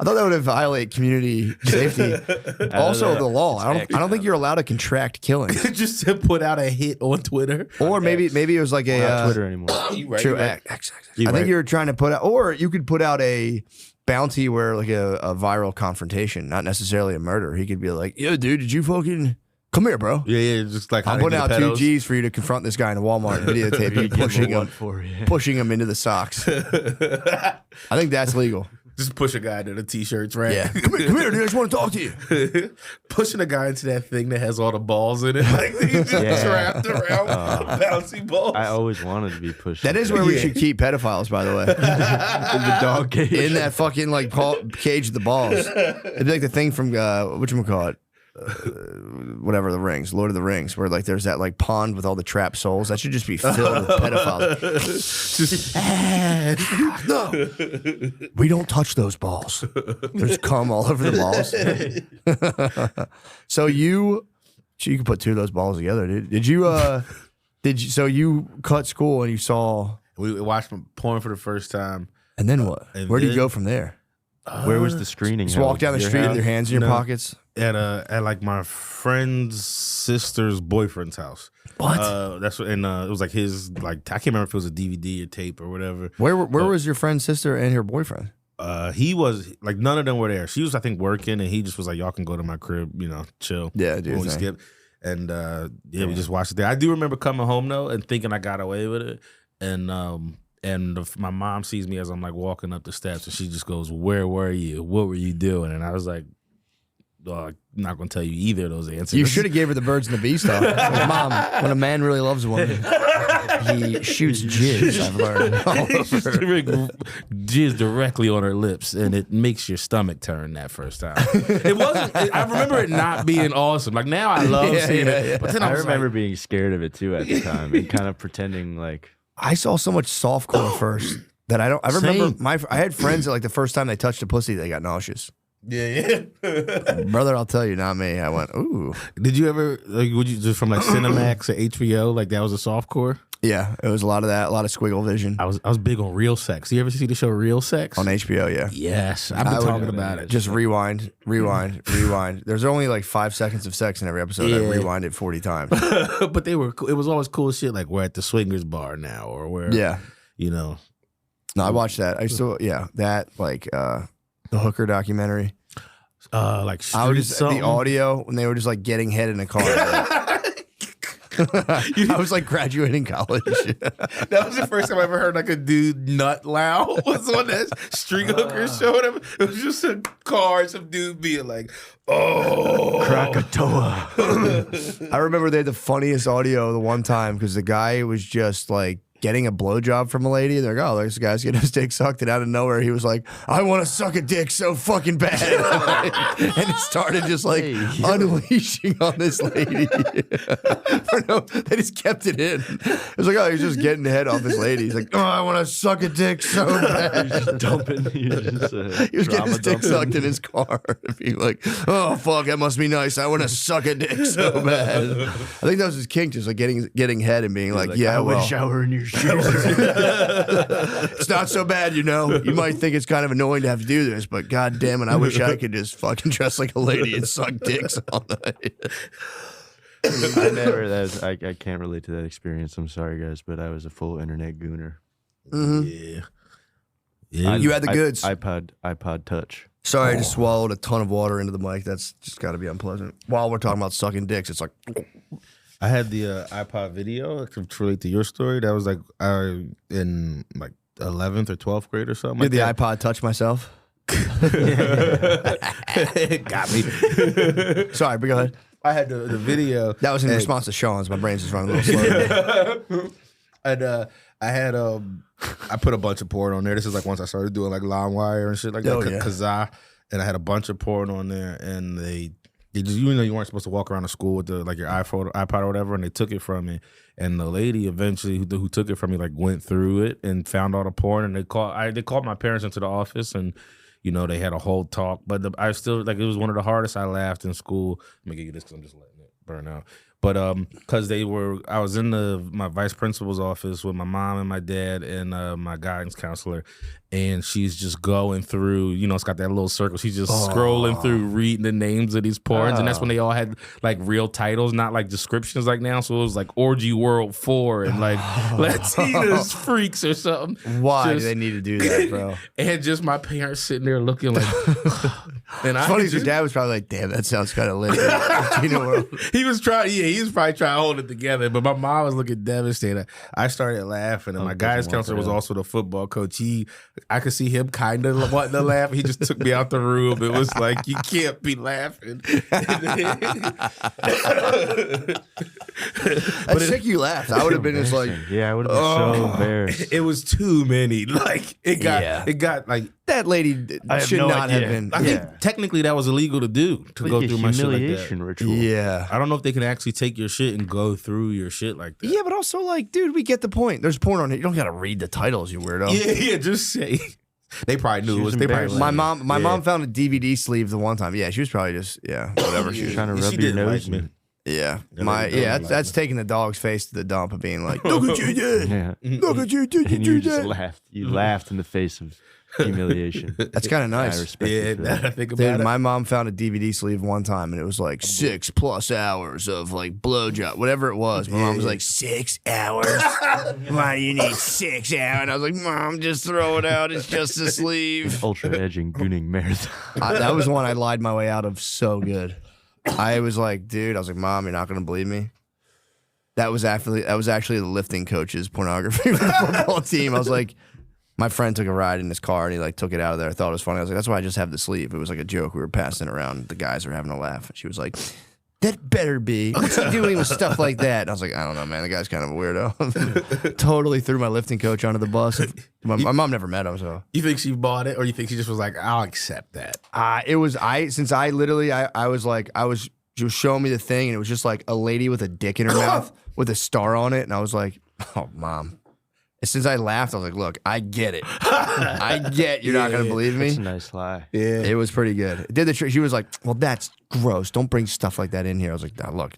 thought that would violate community safety. Also, the law. I don't think you're allowed to contract killing. just to put out a hit on Twitter. Or maybe it was like Not a Twitter anymore. You right, true you right. X. You I think right. you're trying to put out, or you could put out a bounty where like a viral confrontation, not necessarily a murder. He could be like, "Yo, dude, did you fucking come here, bro? Yeah, just like I'm putting out 2 G's for you to confront this guy in a Walmart and videotape you pushing him into the socks." I think that's legal. Just push a guy into the t-shirts, right? Yeah, come here, dude. I just want to talk to you. Pushing a guy into that thing that has all the balls in it, like he's just wrapped around bouncy balls. I always wanted to be pushed. That is where we should keep pedophiles, by the way. in the dog cage. In that fucking like cage of the balls. It'd be like the thing from whatchamacallit, whatever, the Rings, Lord of the Rings, where like there's that like pond with all the trapped souls. That should just be filled with pedophiles. No, we don't touch those balls. There's cum all over the balls. So you can put 2 of those balls together, dude. Did you? So you cut school and you saw, We watched porn for the first time. and then what? And Where do you then- go from there? Where was the screening? Just walk held? down the Your street with house? your hands in your No. pockets. At like my friend's sister's boyfriend's house. What? That's what, and it was like his like I can't remember if it was a DVD or tape or whatever. Where was your friend's sister and her boyfriend? He was like none of them were there. She was I think working, and he just was like, y'all can go to my crib, chill. Yeah, dude. When we skip. And we just watched it there. I do remember coming home though and thinking I got away with it, and my mom sees me as I'm like walking up the steps, and she just goes, "Where were you? What were you doing?" And I was like, I'm not going to tell you either of those answers. You should have gave her the birds and the bees talk. Like, Mom, when a man really loves a woman, he shoots jizz. I've learned. All over. Jizz directly on her lips, and it makes your stomach turn that first time. It wasn't. I remember it not being awesome. Like now, I love seeing it. But then I was remember like, being scared of it too at the time and kind of pretending like. I saw so much softcore first that I don't. I remember I had friends that like the first time they touched a pussy, they got nauseous. yeah. Brother, I'll tell you, not me. I went, ooh. Did you ever would you just from like Cinemax or HBO? Like that was a softcore. Yeah, it was a lot of that, a lot of squiggle vision I was big on Real Sex. You ever see the show Real Sex? on HBO. Yeah. Yes, I've been I would- talking about it. Just rewind. There's only like 5 seconds of sex in every episode. I rewind it 40 times. But they were. It was always cool shit. Like we're at the swingers bar now, or where. Yeah. No, I watched that. I still, that like the hooker documentary. like I would street just something. the audio when they were just like getting head in a car. I was like graduating college. That was the first time I ever heard like a dude nut loud was on that street hooker show. Whatever. It was just a car, some dude being like, "Oh, Krakatoa. I remember they had the funniest audio the one time because the guy was just like getting a blowjob from a lady. They're like, oh, there's a guy's getting his dick sucked, and out of nowhere he was like, I want to suck a dick so fucking bad, and it started just like unleashing on this lady. They just kept it in. It was like, oh, he's just getting the head off this lady. He's like, oh, I want to suck a dick so bad. Just dumping. He was getting his dick sucked in his car, and being like, oh fuck, that must be nice. I want to suck a dick so bad. I think that was his kink, just like getting head and being like, yeah, I would well, shower in your shoes. it's not so bad, you know. You might think it's kind of annoying to have to do this, but god damn it, I wish I could just fucking dress like a lady and suck dicks all night. I can't relate to that experience. I'm sorry, guys, but I was a full internet gooner. Yeah. You had the goods. iPod Touch. Sorry, I just swallowed a ton of water into the mic. That's just got to be unpleasant. While we're talking about sucking dicks, it's like... I had the iPod video to relate to your story. That was like in like 11th or 12th grade or something. Did the iPod Touch myself? Got me. Sorry, but go ahead. I had the video. That was in response to Sean's. My brain's just running a little slow. And I had I put a bunch of porn on there. This is like once I started doing like LimeWire and shit like that. Kazaa, and I had a bunch of porn on there, and they just, you know, you weren't supposed to walk around the school with like your iPod or whatever, and they took it from me. And the lady eventually who took it from me like went through it and found all the porn, and they called my parents into the office, and you know they had a whole talk. But I still like, it was one of the hardest I laughed in school. Let me give you this because I'm just letting it burn out. But because I was in my vice principal's office with my mom and my dad and my guidance counselor, and she's just going through, you know, it's got that little circle. She's just scrolling through, reading the names of these porns, and that's when they all had like real titles, not like descriptions like now. So it was like Orgy World 4 and like Latinas Freaks or something. Why do they need to do that, bro? And just my parents sitting there looking like. And it's funny because your dad was probably like, damn, that sounds kind of lit. He was trying, he was probably trying to hold it together, but my mom was looking devastated. I started laughing, and my guidance counselor was also the football coach. I could see him kind of wanting to laugh. He just took me out the room. It was like, you can't be laughing. That's sick you laughed. I would have been just like, yeah, I would have been so embarrassed. It was too many. Like, it got like, that lady should not have been. I think technically that was illegal to do, to go through my shit like that. Ritual. Yeah. I don't know if they can actually take your shit and go through your shit like that. Yeah, but also like, dude, we get the point. There's porn on it. You don't got to read the titles, you weirdo. Yeah, just say. They probably knew it was. They probably my mom found a DVD sleeve the one time. Yeah, she was probably just whatever. She was trying to rub your nose. Like me. Yeah, that's taking the dog's face to the dump of being like, look what you did. Yeah. Look what you did. You just laughed. You laughed in the face of humiliation. That's kind of nice. I respect it. Now I think about it. My mom found a DVD sleeve one time, and it was like 6+ hours of like blowjob, whatever it was. My mom was like, 6 hours? Why do you need 6 hours? And I was like, Mom, just throw it out. It's just a sleeve. Ultra edging gooning marathon. That was one I lied my way out of so good. I was like, dude, I was like, Mom, you're not gonna believe me. That was actually the lifting coach's pornography for the football team. I was like, my friend took a ride in his car and he like took it out of there. I thought it was funny. I was like, that's why I just have the sleeve. It was like a joke we were passing around. The guys were having a laugh. And she was like, that better be. What's he doing with stuff like that? And I was like, I don't know, man. The guy's kind of a weirdo. Totally threw my lifting coach under the bus. My mom never met him, so. You think she bought it, or you think she just was like, I'll accept that? She was showing me the thing, and it was just like a lady with a dick in her mouth with a star on it. And I was like, oh, Mom. Since I laughed, I was like, look, I get it. I get you're not going to believe me. That's a nice lie. Yeah. It was pretty good. It did the trick. She was like, well, that's gross. Don't bring stuff like that in here. I was like, nah, look,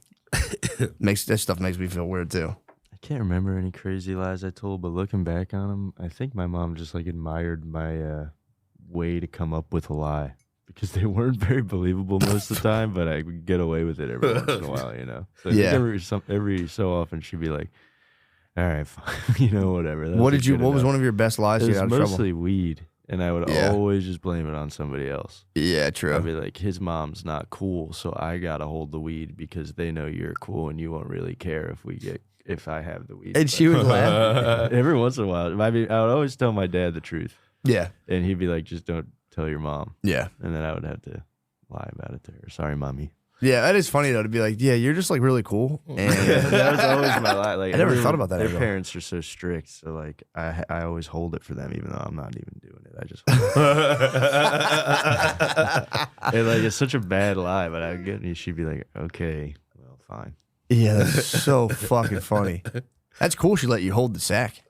this stuff makes me feel weird too. I can't remember any crazy lies I told, but looking back on them, I think my mom just like admired my way to come up with a lie, because they weren't very believable most of the time, but I would get away with it every once in a while, you know? So every so often she'd be like, all right, fine. You know, whatever. What was one of your best lies to get out of trouble? It was mostly weed, and I would always just blame it on somebody else. Yeah, true. I'd be like, his mom's not cool, so I gotta hold the weed because they know you're cool and you won't really care if I have the weed. And she would laugh. Every once in a while. I mean, I would always tell my dad the truth. Yeah. And he'd be like, just don't tell your mom. Yeah. And then I would have to lie about it to her. Sorry, mommy. Yeah, that is funny though to be like, yeah, you're just like really cool. And That was always my life. Like I never thought about that Their angle. parents are so strict, so like I always hold it for them, even though I'm not even doing it. I just and like it's such a bad lie, but I get it. She'd be like, okay, well, fine. yeah, that's so fucking funny. That's cool. She let you hold the sack.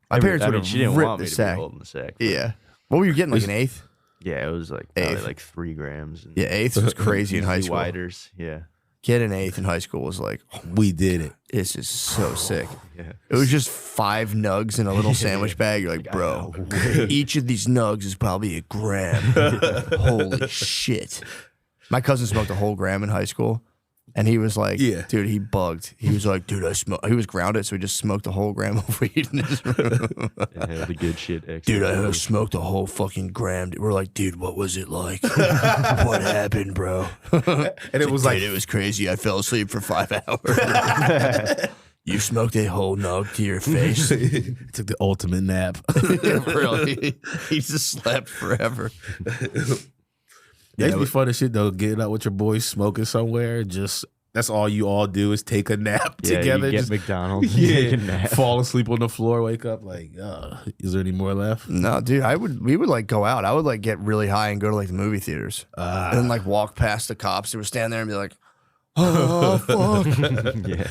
My parents would she didn't have ripped want the me to be sack. holding the sack. But Yeah. What were you getting? Like an eighth? yeah, it was like probably Eighth. like 3 grams. And Yeah, eighth was crazy in high school. Widers, yeah. Get an eighth in high school was like, oh, We did it. this is so sick. Yeah. It was just 5 nugs in a little sandwich bag. You're like, bro, each of these nugs is probably a gram. Holy shit. My cousin smoked a whole gram in high school. And he was like, Yeah. dude, he bugged. He was like, dude, he was grounded, so he just smoked a whole gram of weed in his room. It had the good shit. Dude, I smoked a whole fucking gram. We're like, dude, what was it like? What happened, bro? And it was like, Dude, it was crazy. I fell asleep for 5 hours. You smoked a whole nug to your face. took the ultimate nap. Really? He just slept forever. That used to be fun as shit though. Getting out with your boys, smoking somewhere. Just that's all you all do is take a nap together. You get just McDonald's. yeah, Take a nap. fall asleep on the floor, wake up like, is there any more left? No, dude, we would like go out. I would like get really high and go to like the movie theaters. And then like walk past the cops who would stand there and be like, oh, fuck. Yeah.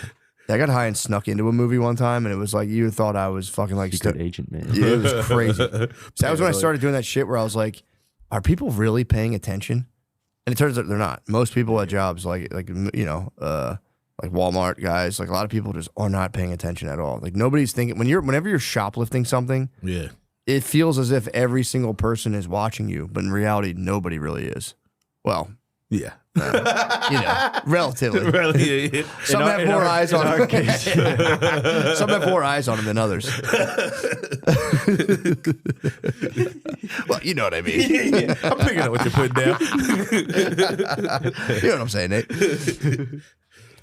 I got high and snuck into a movie one time, and it was like you thought I was fucking like Secret agent, man. Yeah, it was crazy. So that was when I started doing that shit where I was like, are people really paying attention? And it turns out they're not. Most people at jobs like you know, like Walmart guys, like a lot of people just are not paying attention at all. Like nobody's thinking whenever you're shoplifting something, Yeah. it feels as if every single person is watching you, but in reality, nobody really is. Well, Yeah. you know, relatively. Really? Some have more eyes on them. Some have more eyes on them than others. Well, you know what I mean. Yeah. I'm picking up what you're putting down. You know what I'm saying, Nate.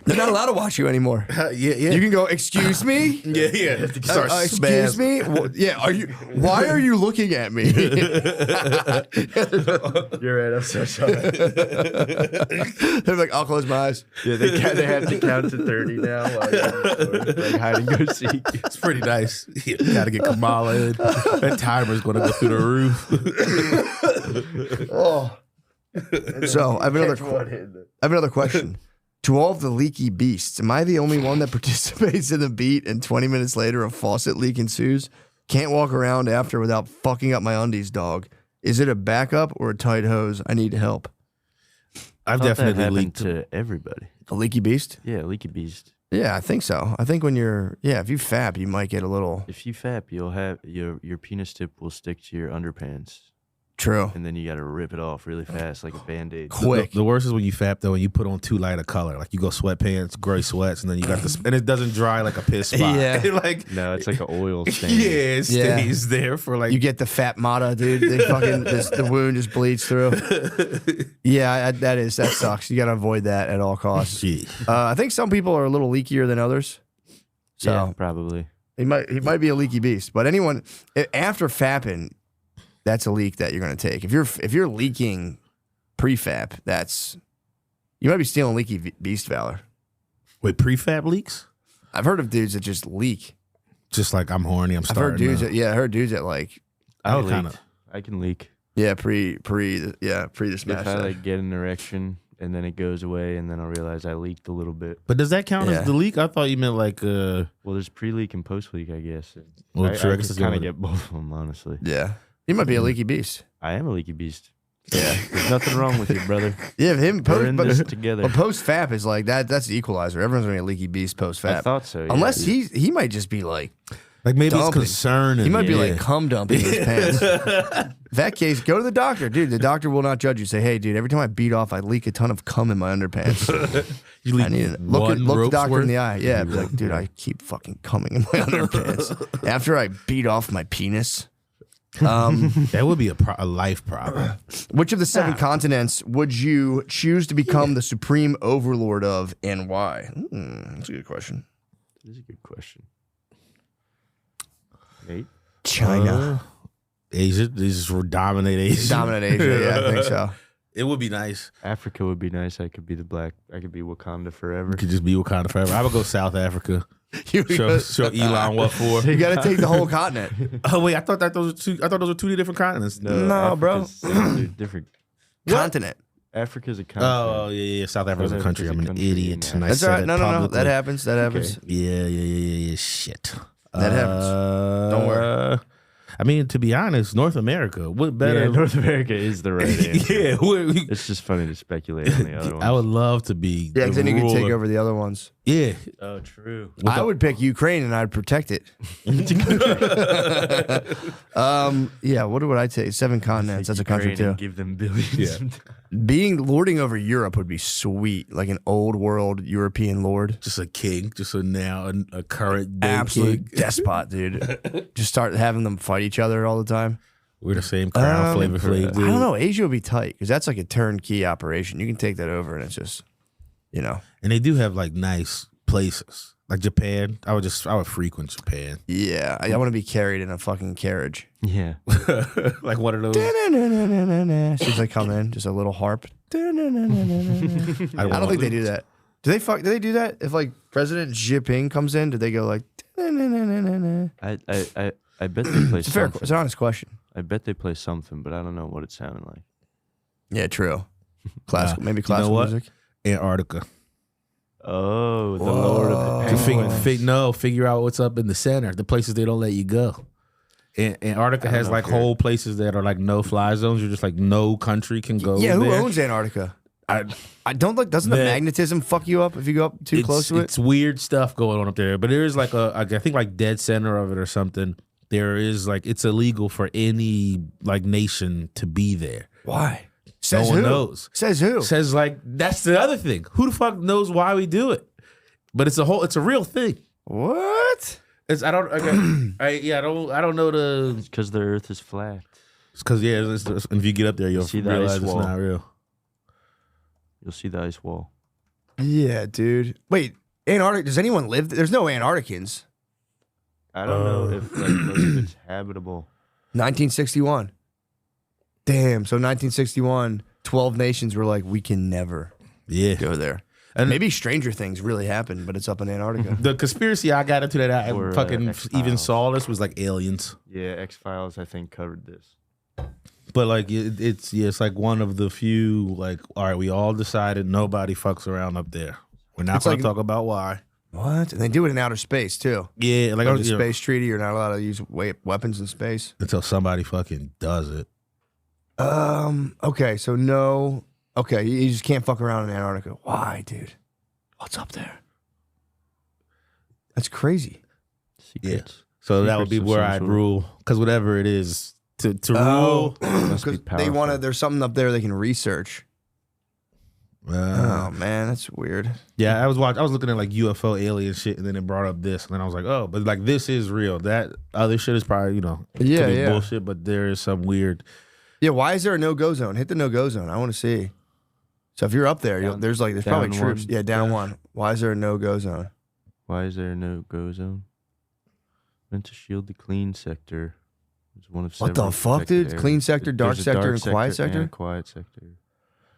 They're not allowed to watch you anymore. Yeah. You can go, excuse me? Yeah. Start Excuse spaz. me? Yeah, why are you looking at me? You're right. I'm so sorry. They're like, I'll close my eyes. Yeah, they have to count to 30 now. Like hide and go seek. It's pretty nice. You gotta get Kamala in. That timer's gonna go through the roof. Oh. So I have another question. To all of the leaky beasts, am I the only one that participates in the beat and 20 minutes later a faucet leak ensues? Can't walk around after without fucking up my undies, dog. Is it a backup or a tight hose? I need help. I've Definitely definitely leaked. to everybody. A leaky beast? Yeah, leaky beast. Yeah, I think so. I think when if you fap, you might get a little. If you fap, you'll have your penis tip will stick to your underpants, True. and then you got to rip it off really fast, like a Band-Aid. Quick. The worst is when you fap though, and you put on too light a color. Like you go sweatpants, gray sweats, and then you got this, and it doesn't dry like a piss spot. Yeah. like No, it's like an oil stain. yeah, it Yeah. stays there for like. You get the fat mata, dude. The wound just bleeds through. Yeah, that sucks. You got to avoid that at all costs. Yeah. I think some people are a little leakier than others. So Yeah, probably. he might be a leaky beast. But anyone after fapping, that's a leak that you're gonna take. If you're leaking pre-fap, you might be stealing leaky beast valor. With prefab leaks, I've heard of dudes that just leak. just like I'm horny. I'm I've heard starting. dudes to- I heard dudes that like I would kinda- leaked. I can leak. pre the smash. If I that. like get an erection and then it goes away and then I'll realize I leaked a little bit. But does that count Yeah. as the leak? I thought you meant like Well, there's pre-leak and post-leak, I guess. Well, I sure, I can guess it's kind of gonna- get both of them, honestly. Yeah. He might be a leaky beast. I am a leaky beast. Yeah. There's nothing wrong with you, brother. Yeah, him We're in this but together. post fap is like that's the equalizer. Everyone's gonna be a leaky beast post I fap. thought so. Yeah. Unless he might just be like maybe it's dumping. concern. he might be yeah. like cum dumping in his pants. That case, go to the doctor, dude. The doctor will not judge you. Say, hey, dude, every time I beat off, I leak a ton of cum in my underpants. You leak I need it. Look the rope's doctor worth? in the eye. Yeah, be like, dude, I keep fucking coming in my underpants after I beat off my penis. That would be a life problem. Which of the 7 continents would you choose to become the supreme overlord of, and why? That's a good question. This is a good question. Nate? China. Asia. They just dominate Asia. Dominant Asia, yeah, I think so. It would be nice. Africa would be nice. I could be Wakanda forever. You could just be Wakanda forever. I would go South Africa. You Show Elon what for. You got to take the whole continent. Oh wait, I thought those were two different continents. No, bro. They're different. Continent. Africa's a continent. Oh yeah. South Africa's a country. I'm an idiot. And I That's said all right. it No. publicly. That happens. Okay. Yeah. Shit. That happens. Don't worry. I mean, to be honest, North America. What better? Yeah, North America is the right answer. Yeah. It's just funny to speculate on the other ones. I would love to be. Yeah, the because then you can take ruler. over the other ones. Yeah. Oh, true. I would pick Ukraine and I'd protect it. Yeah, what would I take? 7 continents. That's a country Ukraine and too. Give them billions. Being lording over Europe would be sweet, like an old world European lord. Just a king, just a current day Absolute king. despot, dude. Just start having them fight each other all the time. We're the same crown, Flavor Flav. I don't know. Asia would be tight because that's like a turnkey operation. You can take that over and it's just, you know. And they do have like nice places, like Japan. I would frequent Japan. Yeah, I want to be carried in a fucking carriage. Yeah. Like one of those. She's like, come in, just a little harp. I don't think they do that. Do they do that? If like President Xi Jinping comes in, do they go like? I bet they play It's a fair, something. it's an honest question. I bet they play something, but I don't know what it sounded like. Yeah, true. Classical, maybe you know classical what? music. Antarctica. Oh, the Lord of the To Penguins. figure out what's up in the center, the places they don't let you go. Antarctica has like whole places that are like no fly zones. You're just like no country can go. Yeah, who there. owns Antarctica? I don't like. Doesn't the magnetism fuck you up if you go up too close to it? It's weird stuff going on up there. But there is like I think like dead center of it or something. There is like it's illegal for any like nation to be there. Why? Says no one who? knows. Says who? Says like that's the other thing. Who the fuck knows why we do it? But it's a real thing. What? I don't know the. It's because the Earth is flat. It's because if you get up there, you'll see the realize ice it's wall. not real. You'll see the ice wall. Yeah, dude. Wait, Antarctica. Does anyone live there? There's no Antarcticans. I don't know if most of it's habitable. 1961. Damn. So 1961, 12 nations were like, we can never Yeah, go there. and Maybe Stranger Things really happened, but it's up in Antarctica. the conspiracy I got into that I Or, fucking X-Files. even saw this was like aliens. Yeah, X-Files, I think, covered this. But like it's like one of the few like all right, we all decided nobody fucks around up there. We're not It's going to like- talk about why. What? And they do it in outer space too. Yeah, like Under the you know, space treaty, you're not allowed to use weapons in space. until somebody fucking does it. Okay, so no. Okay, you just can't fuck around in Antarctica. Why, dude? What's up there? That's crazy. Secrets. So that would Secrets be of where some I'd sort. rule because whatever it is to rule. Must be because they want to. powerful. There's something up there they can research. Oh man, that's weird. Yeah, I was looking at like UFO alien shit, and then it brought up this, and then I was like, oh, but like this is real. That other shit is probably could Yeah, be yeah. bullshit, but there is some weird. Yeah, why is there a no-go zone? Hit the no-go zone. I want to see. So if you're up there, there's probably down troops. one. Yeah, down one. Why is there a no-go zone? Why is there no go zone? Meant to shield the clean sector. It's one of What the several fuck, protected dude? areas. Clean sector, dark There's a sector, and quiet sector? and a quiet sector.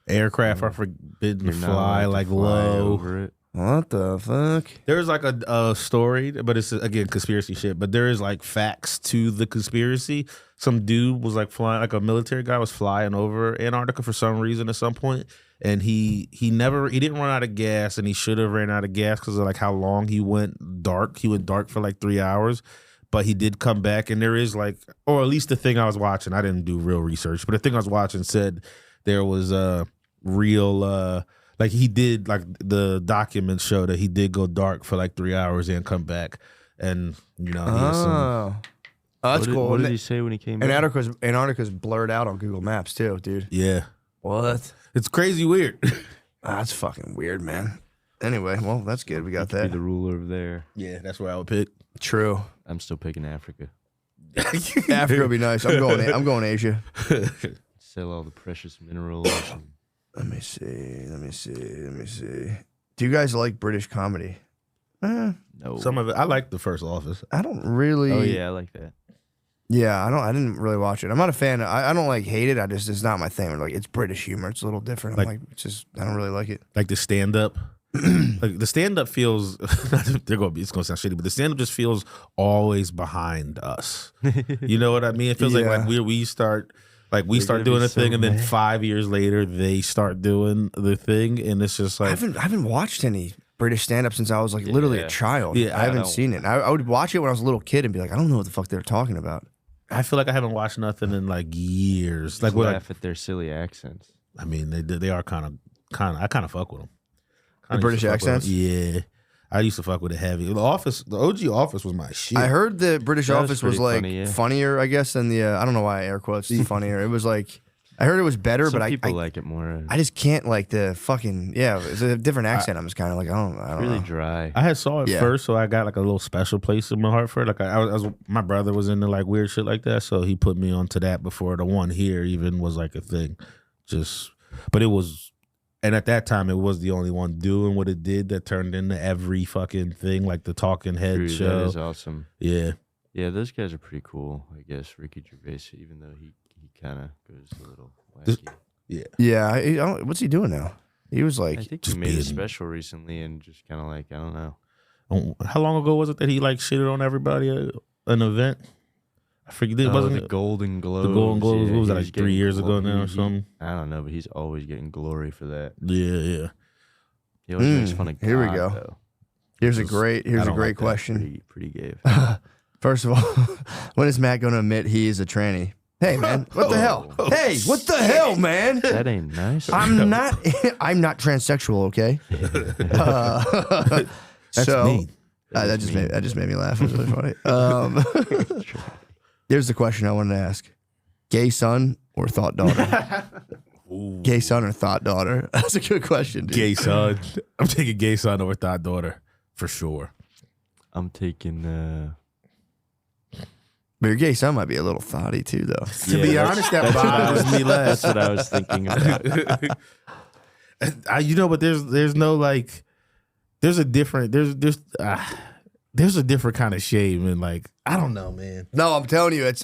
Aircraft are forbidden You're to not fly allowed to like fly low. over it. What the fuck? There's like a story, but it's again conspiracy shit. But there is like facts to the conspiracy. Some dude was like flying, like a military guy was flying over Antarctica for some reason at some point, and he didn't run out of gas, and he should have ran out of gas because of like how long he went dark. He went dark for like 3 hours, but he did come back, and there is like, or at least the thing I was watching. I didn't do real research, but the thing I was watching said there was a real. Like he did, like the documents show that he did go dark for like 3 hours and come back, and he has some. Oh, that's cool. What did he say when he came back? Antarctica's blurred out on Google Maps too, dude. Yeah, What? it's crazy weird. That's fucking weird, man. Anyway, well, that's good. We got Be that. the ruler over there. Yeah, that's where I would pick. True. I'm still picking Africa. Africa would be nice. I'm going Asia. Sell all the precious minerals. And Let me see. Do you guys like British comedy? no. Some of it, I like The First Office. I don't really. Oh yeah, I like that. Yeah, I didn't really watch it. I'm not a fan. I don't like hate it. It's not my thing. Like it's British humor. It's a little different. I'm like it's just I don't really like it. Like the stand up. Like the stand up feels it's gonna sound shitty, but the stand up just feels always behind us. You know what I mean? It feels like we start doing a thing, and then 5 years later they start doing the thing, and it's just like I haven't watched any British stand up since I was like literally a child. Yeah, I haven't seen it. I would watch it when I was a little kid and be like, I don't know what the fuck they're talking about. I feel like I haven't watched nothing in like years. Just laugh at their silly accents. I mean, they are kind of. I kind of fuck with them. The British accents? Yeah. I used to fuck with it heavy. The OG Office was my shit. I heard the British Office was like funnier, I guess, than the, I don't know why air quotes funnier. It was like, I heard it was better, Some but people like it more. I just can't like the fucking, it's a different accent. I'm just kind of like, I don't really know. dry. I had saw it first, so I got like a little special place in my heart for it. Like I was my brother was into like weird shit like that, so he put me onto that before the one here even was like a thing. But it was, and at that time it was the only one doing what it did that turned into every fucking thing, like the Talking Head show. That is awesome. Yeah. Yeah, those guys are pretty cool, I guess. Ricky Gervais, even though he kind of goes a little wacky. Yeah. What's he doing now? He was like, I think he made a special recently and just kind of like, I don't know. How long ago was it that he like shitted on everybody at an event? I forget. Wasn't the Golden Globes? The Golden Globes. What was that, like 3 years ago now or something? I don't know, but he's always getting glory for that. Yeah. He always makes fun of God, here we go. Though. Here's a great question. Pretty gay. First of all, when is Matt going to admit he is a tranny? Hey man, what the hell? Hey, what the hell, man? That ain't nice. I'm not transsexual, okay? That's me. That just made me laugh. It was really funny. Here's the question I wanted to ask: gay son or thought daughter? Gay son or thought daughter? That's a good question, dude. Gay son. I'm taking gay son over thought daughter for sure. I'm taking. But your gay son might be a little thoughty too, though. To be honest, that bothers me less. That's what I was thinking about. But there's no like, there's a different kind of shame, and like, I don't know, man. No, I'm telling you, it's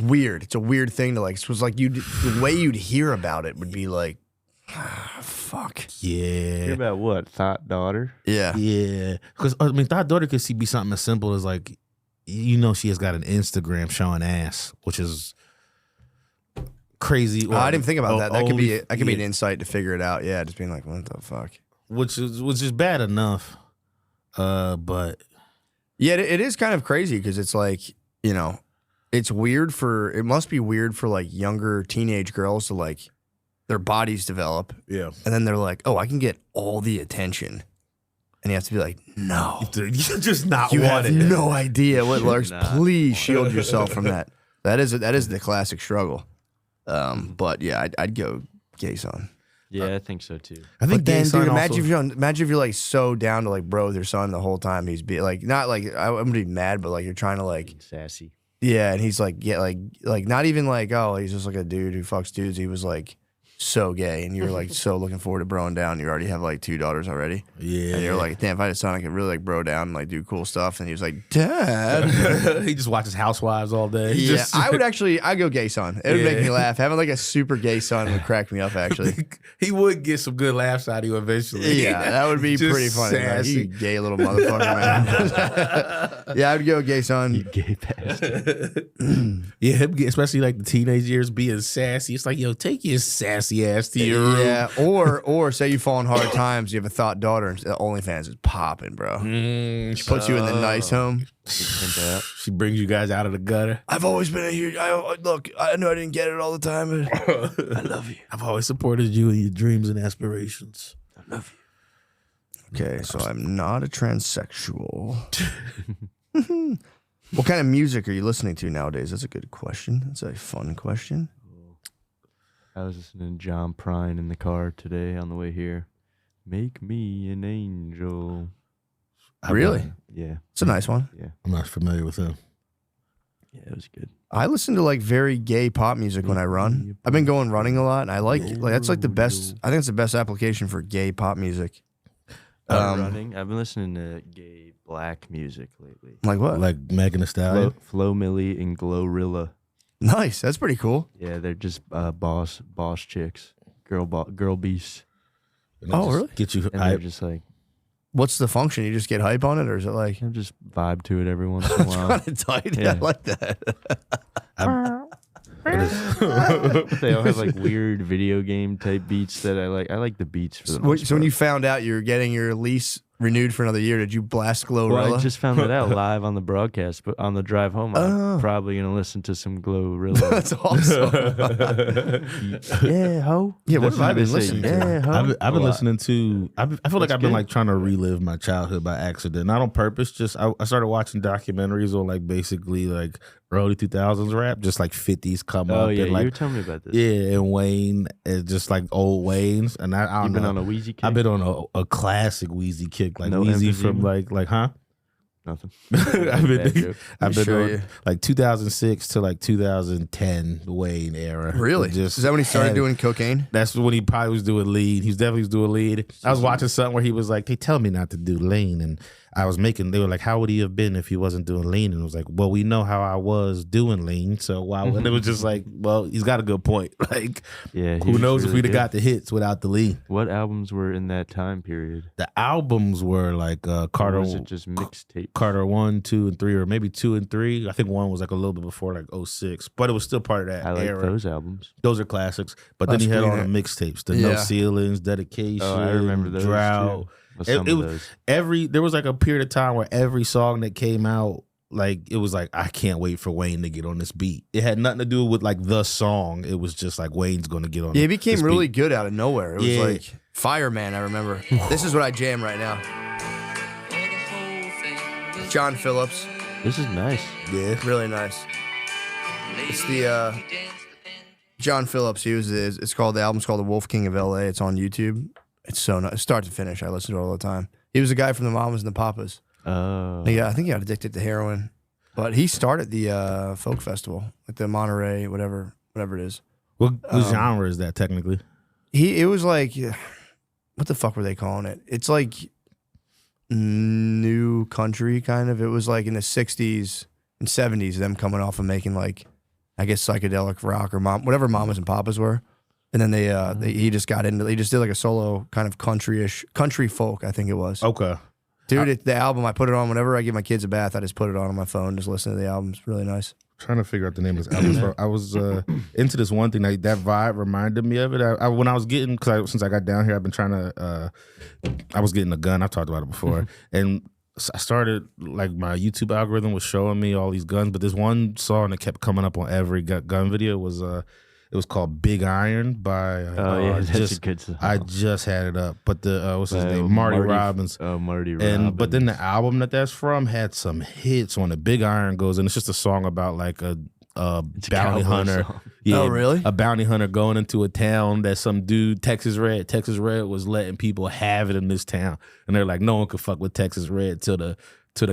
weird. It's a weird thing to like. It was like the way you'd hear about it would be like, fuck. Yeah. Hear about what? Thought daughter? Yeah. Yeah. Because I mean, thought daughter could be something as simple as like, she has got an Instagram showing ass, which is crazy. I didn't think about that. That could be an insight to figure it out. Yeah, just being like, what the fuck? Which is bad enough. But yeah, it is kind of crazy because it's like, it must be weird for like younger teenage girls to like their bodies develop. Yeah. And then they're like, oh, I can get all the attention. And you have to be like, no. You just not you want have it. no idea what lurks. Please shield yourself from that. That is the classic struggle. But yeah, I'd go gay son. Yeah, I think so too. I think then, dude, imagine if you're like so down to like bro with your son the whole time. He's be like, not like I'm gonna be mad, but like you're trying to like sassy. Yeah, and he's like, like not even like, oh, he's just like a dude who fucks dudes. He was like so gay, and you're like so looking forward to broing down. You already have like 2 daughters already. Yeah, and you're like, damn, if I had a son, I could really like bro down and like do cool stuff. And he was like, Dad, he just watches Housewives all day. I'd go gay son. It would make me laugh. Having like a super gay son would crack me up. Actually, he would get some good laughs out of you eventually. Yeah, that would be pretty funny. Man. You gay little motherfucker, man. Yeah, I'd go gay son. You gay bastard. Yeah, especially like the teenage years being sassy. It's like, yo, take your sassy ass to your room. Yeah, or say you fall in hard times, you have a thought daughter, and OnlyFans is popping, bro. She puts you in the nice home. She brings you guys out of the gutter. I've always been a huge. Look, I know I didn't get it all the time, but I love you. I've always supported you in your dreams and aspirations. I love you. Okay, so I'm not a transsexual. What kind of music are you listening to nowadays? That's a good question. That's a fun question. I was listening to John Prine in the car today on the way here. Make me an angel. Really? Yeah. It's a nice one. Yeah. I'm not familiar with him. Yeah, it was good. I listen to like very gay pop music when I run. I've been going running a lot, and I like that's like the best. I think it's the best application for gay pop music. Running. I've been listening to gay black music lately. Like what? Like Megan Thee Stallion. Flo Milli and Glorilla. Nice. That's pretty cool. Yeah, they're just boss chicks, girl beasts. Oh, really? Get you And they're just like, What's the function? You just get hype on it, or is it like? I just vibe to it every once in a while. Kind of tight. Yeah. I like that. They all have like weird video game type beats that I like. I like the beats for the most So when part. you found out you're getting your lease renewed for another year, did you blast Glorilla? Well, I just found that out live on the broadcast, but on the drive home, I'm probably gonna listen to some Glorilla. That's awesome. Yeah, ho. Yeah, what That's have I been they say. listening to? Yeah, ho. I've been listening to. I feel like That's I've been good. like trying to relive my childhood by accident, not on purpose. Just I started watching documentaries on like basically like early 2000s rap, just like 50s come Oh up. yeah, and like, you were telling me about this. yeah, and Wayne, and just like old Wayne's, and I don't You've been know. on a Wheezy kick? I've been on a classic Wheezy kick, like No Wheezy emphysema? from like Nothing. I've Bad been joke. I've been Sure, on yeah. like 2006 to like 2010 Wayne era. Really? Just Is that when he started had- doing cocaine? That's when he probably was doing lead. He definitely was doing lead. I was watching something where he was like, they tell me not to do lean. And I was making, they were like, how would he have been if he wasn't doing lean? And it was like, well, we know how I was doing lean. So why? And it was just like, well, he's got a good point. Like, Yeah. he who was knows if really we'd have good. got the hits without the lean? What albums were in that time period? The albums were like Or Carter, was it just mixtape? Carter 1, 2, and 3, or maybe 2 and 3. I think 1 was like a little bit before, like 06, but it was still part of that I like era. those albums. Those are classics. But then That's he had good. all the mixtapes, the No Yeah. Ceilings, Dedication, Oh, I remember those Drought. too. Well, some It of was those. there was like a period of time where every song that came out, like it was like, I can't wait for Wayne to get on this beat. It had nothing to do with like the song. It was just like Wayne's gonna get on. Yeah, he became this really beat. good out of nowhere. It was Yeah. like Fireman, I remember. This is what I jam right now. John Phillips. This is nice. Yeah. Really nice. It's the John Phillips. It's called, the album's called The Wolf King of LA. It's on YouTube. It's so nice. Start to finish. I listen to it all the time. He was the guy from the Mamas and the Papas. Oh. Yeah, I think he got addicted to heroin. But he started the folk festival, like the Monterey, whatever it is. What genre is that technically? It was like, what the fuck were they calling it? It's like new country kind of. It was like in the 60s and 70s, them coming off and making like, I guess psychedelic rock or whatever Mamas and Papas were. And then he just got into, he just did like a solo kind of country folk, I think it was. Okay. Dude, the album, I put it on whenever I give my kids a bath. I just put it on my phone, just listen to the album. It's really nice. Trying to figure out the name of this album. I was into this one thing that vibe reminded me of it. When I was getting, since I got down here, I've been trying to. I was getting a gun. I've talked about it before, and I started like my YouTube algorithm was showing me all these guns, but this one song that kept coming up on every gun video was it was called Big Iron by. That's a good song. I just had it up, but the what's his By name, Marty Robbins. Oh, Marty Robbins. But then the album that's from had some hits on it. Big Iron goes, and it's just a song about like a bounty cowboy hunter. song. Yeah, Oh, really? A bounty hunter going into a town that some dude, Texas Red was letting people have it in this town, and they're like, no one could fuck with Texas Red till the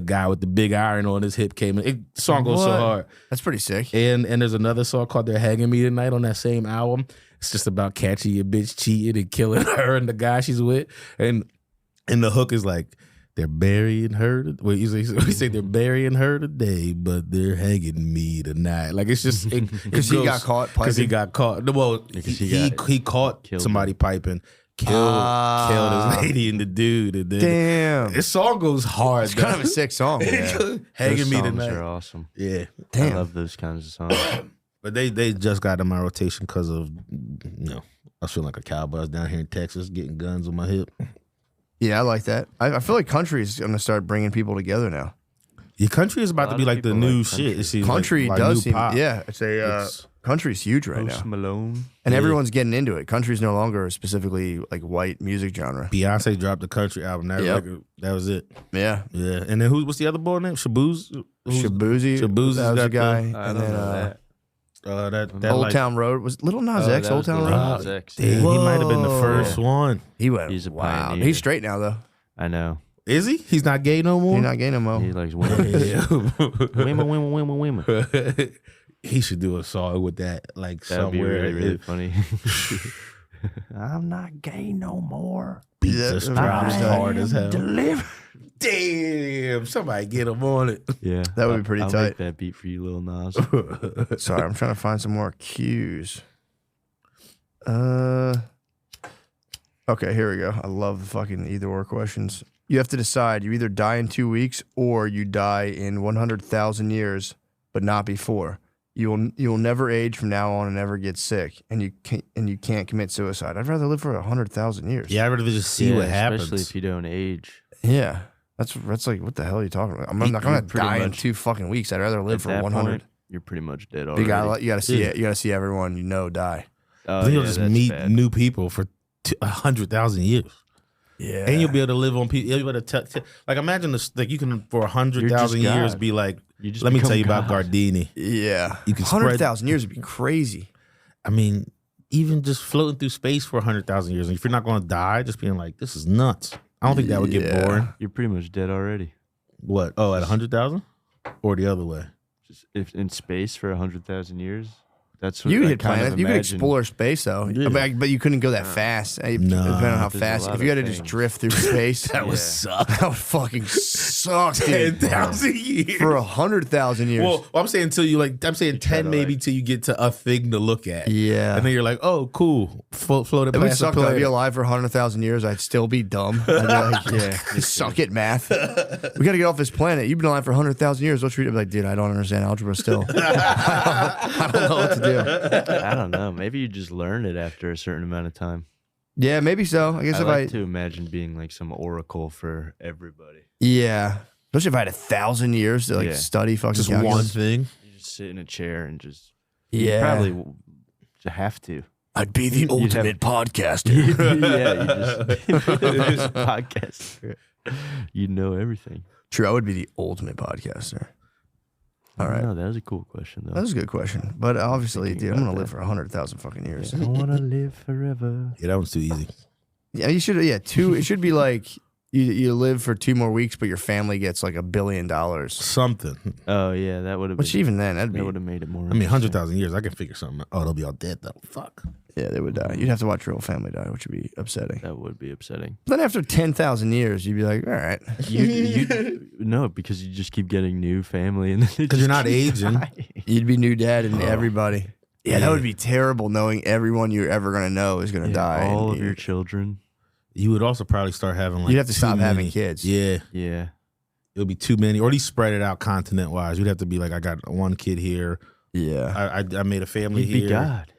guy with the big iron on his hip came in. The song goes so What? hard. That's pretty sick. And there's another song called They're Hanging Me Tonight on that same album. It's just about catching your bitch cheating and killing her and the guy she's with. And the hook is like, they're burying her. Well, you say they're burying her today, but they're hanging me tonight. Like it's just Because he got caught piping. Because he got caught. Well, he caught killed somebody piping. Killed his lady and the dude. And then Damn. this song goes hard. It's kind of a sick song. Yeah. Hanging Those me songs tonight. are awesome. Yeah. Damn. I love those kinds of songs. But they just got in my rotation because of, I was feeling like a cowboy. I was down here in Texas getting guns on my hip. Yeah, I like that. I feel like country is going to start bringing people together now. Your country is about A to lot be of like the people new like shit. It seems Country like does new seem, pop. yeah, country's huge right Post now. Malone. And everyone's getting into it. Country's no longer a specifically like white music genre. Beyonce dropped the country album. That Yep. record, that was it. Yeah. Yeah. And then what's the other boy name? Shabooz? Shabuzi. Shabuzi's that was got the guy. I And don't then know that. That Old like, Town Road. Was Little Nas Oh, X that Old was the Town Lil Road? Nas X. Damn, he might have been the Whoa. first one. He went. He's a wow. pioneer. He's straight now, though. I know. Is he? He's not gay no more? He's not gay no more. He likes women. Women. He should do a song with that, like That would be somewhere. really, really funny. I'm not gay no more. Beats drops hard as hell. Deliver. Damn, somebody get him on it. Yeah, That would be pretty I'll tight. make that beat for you, Lil Nas. Sorry, I'm trying to find some more cues. Okay, here we go. I love the fucking either or questions. You have to decide. You either die in 2 weeks or you die in 100,000 years, but not before. You will never age from now on and never get sick, and you can't commit suicide. I'd rather live for 100,000 years. Yeah, I'd rather just see what happens. Especially if you don't age. Yeah. That's like, what the hell are you talking about? I'm not going to die in 2 fucking weeks. I'd rather live At for that 100. point, you're pretty much dead already. You gotta see it. You gotta see everyone you know die. Then you'll just that's meet bad. new people for 100,000 years. Yeah. And you'll be able to live on people. You'll be able to like imagine this. Like you can for 100,000 You're just years God. be like, You just let me become tell you about God. Gardini. Yeah. You can spread- 100,000 years would be crazy. I mean, even just floating through space for 100,000 years, and if you're not going to die, just being like, this is nuts. I don't think that would get Yeah. boring. You're pretty much dead already. What? Oh, at 100,000, or the other way? Just if in space for 100,000 years. That's what You I could hit kind of planets. You could imagine. explore space, though. Yeah. But you couldn't go that fast. Depending on how There's a fast. lot If you had of to just things. drift through space, That would Yeah. suck. that would fucking suck, dude. 10,000 years. For 100,000 years. Well, I'm saying until you I'm saying try 10 to, maybe like- till you get to a thing to look at. yeah. And then you're like, oh, cool. Floated It would past the suck though. I'd be planet. alive for 100,000 years. I'd still be dumb. I'd be like, yeah, suck it, math. We got to get off this planet. You've been alive for 100,000 years. Don't treat it like, dude, I don't understand algebra still. I don't know what to do. I don't know. Maybe you just learn it after a certain amount of time. Yeah, maybe so. I guess I if like to imagine being like some oracle for everybody. yeah, especially if I had 1,000 years to like Yeah. study fucking Just calculus. one thing. You just sit in a chair and just Yeah, probably have to. I'd be the You'd have- ultimate podcaster. Yeah, you just podcast. You know everything. True, I would be the ultimate podcaster. All right. No, that was a cool question though. That was a good question, but obviously, Thinking dude, I'm about gonna live that. for 100,000 fucking years. I want to live forever. Yeah, that one's too easy. Yeah, you should. Yeah, two. It should be like you live for 2 more weeks, but your family gets like $1 billion. Something. Oh yeah, that would have. Which even then, that'd be. That would have made it more. I mean, interesting. 100,000 years, I can figure something out. Oh, they'll be all dead though. Fuck. Yeah, they would die. You'd have to watch your whole family die, which would be upsetting. That would be upsetting. Then after 10,000 years, you'd be like, all right. No, because you just keep getting new family, and Because you're not aging. You'd be new dad and everybody. Yeah, that would be terrible knowing everyone you're ever gonna know is gonna die. All and of your children. You would also probably start having like You'd have to too stop having many. kids. Yeah. Yeah. It would be too many, or at least spread it out continent wise. You'd have to be like, I got one kid here. Yeah. I made a family You'd here. be God.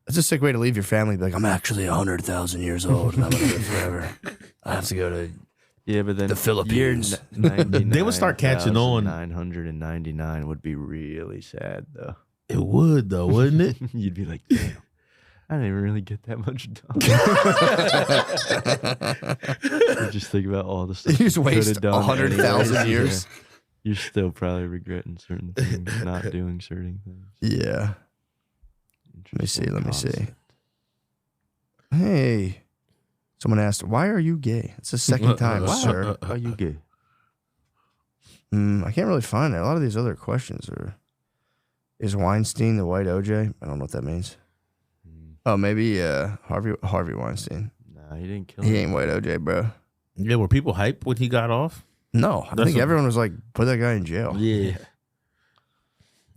That's a sick way to leave your family. Be like, I'm actually 100,000 years old and I'm gonna live forever. I have to go to. Yeah, but then The Philippines. They would start catching on. 999 would be really sad, though. It would though, wouldn't it? You'd be like, damn, I didn't even really get that much done. You just think about all the stuff You just coulda waste done 100,000 anyways. years. Yeah. You're still probably regretting certain things, not doing certain things. Yeah. Let me see. Interesting Let me see. concept. Hey. Someone asked, why are you gay? It's the second time, sir. Are you gay? I can't really find it. A lot of these other questions are. Is Weinstein the white OJ? I don't know what that means. Oh, maybe Harvey Weinstein. Nah, he didn't kill He him. ain't white OJ, bro. Yeah, were people hyped when he got off? No, I That's think what- everyone was like, put that guy in jail. Yeah.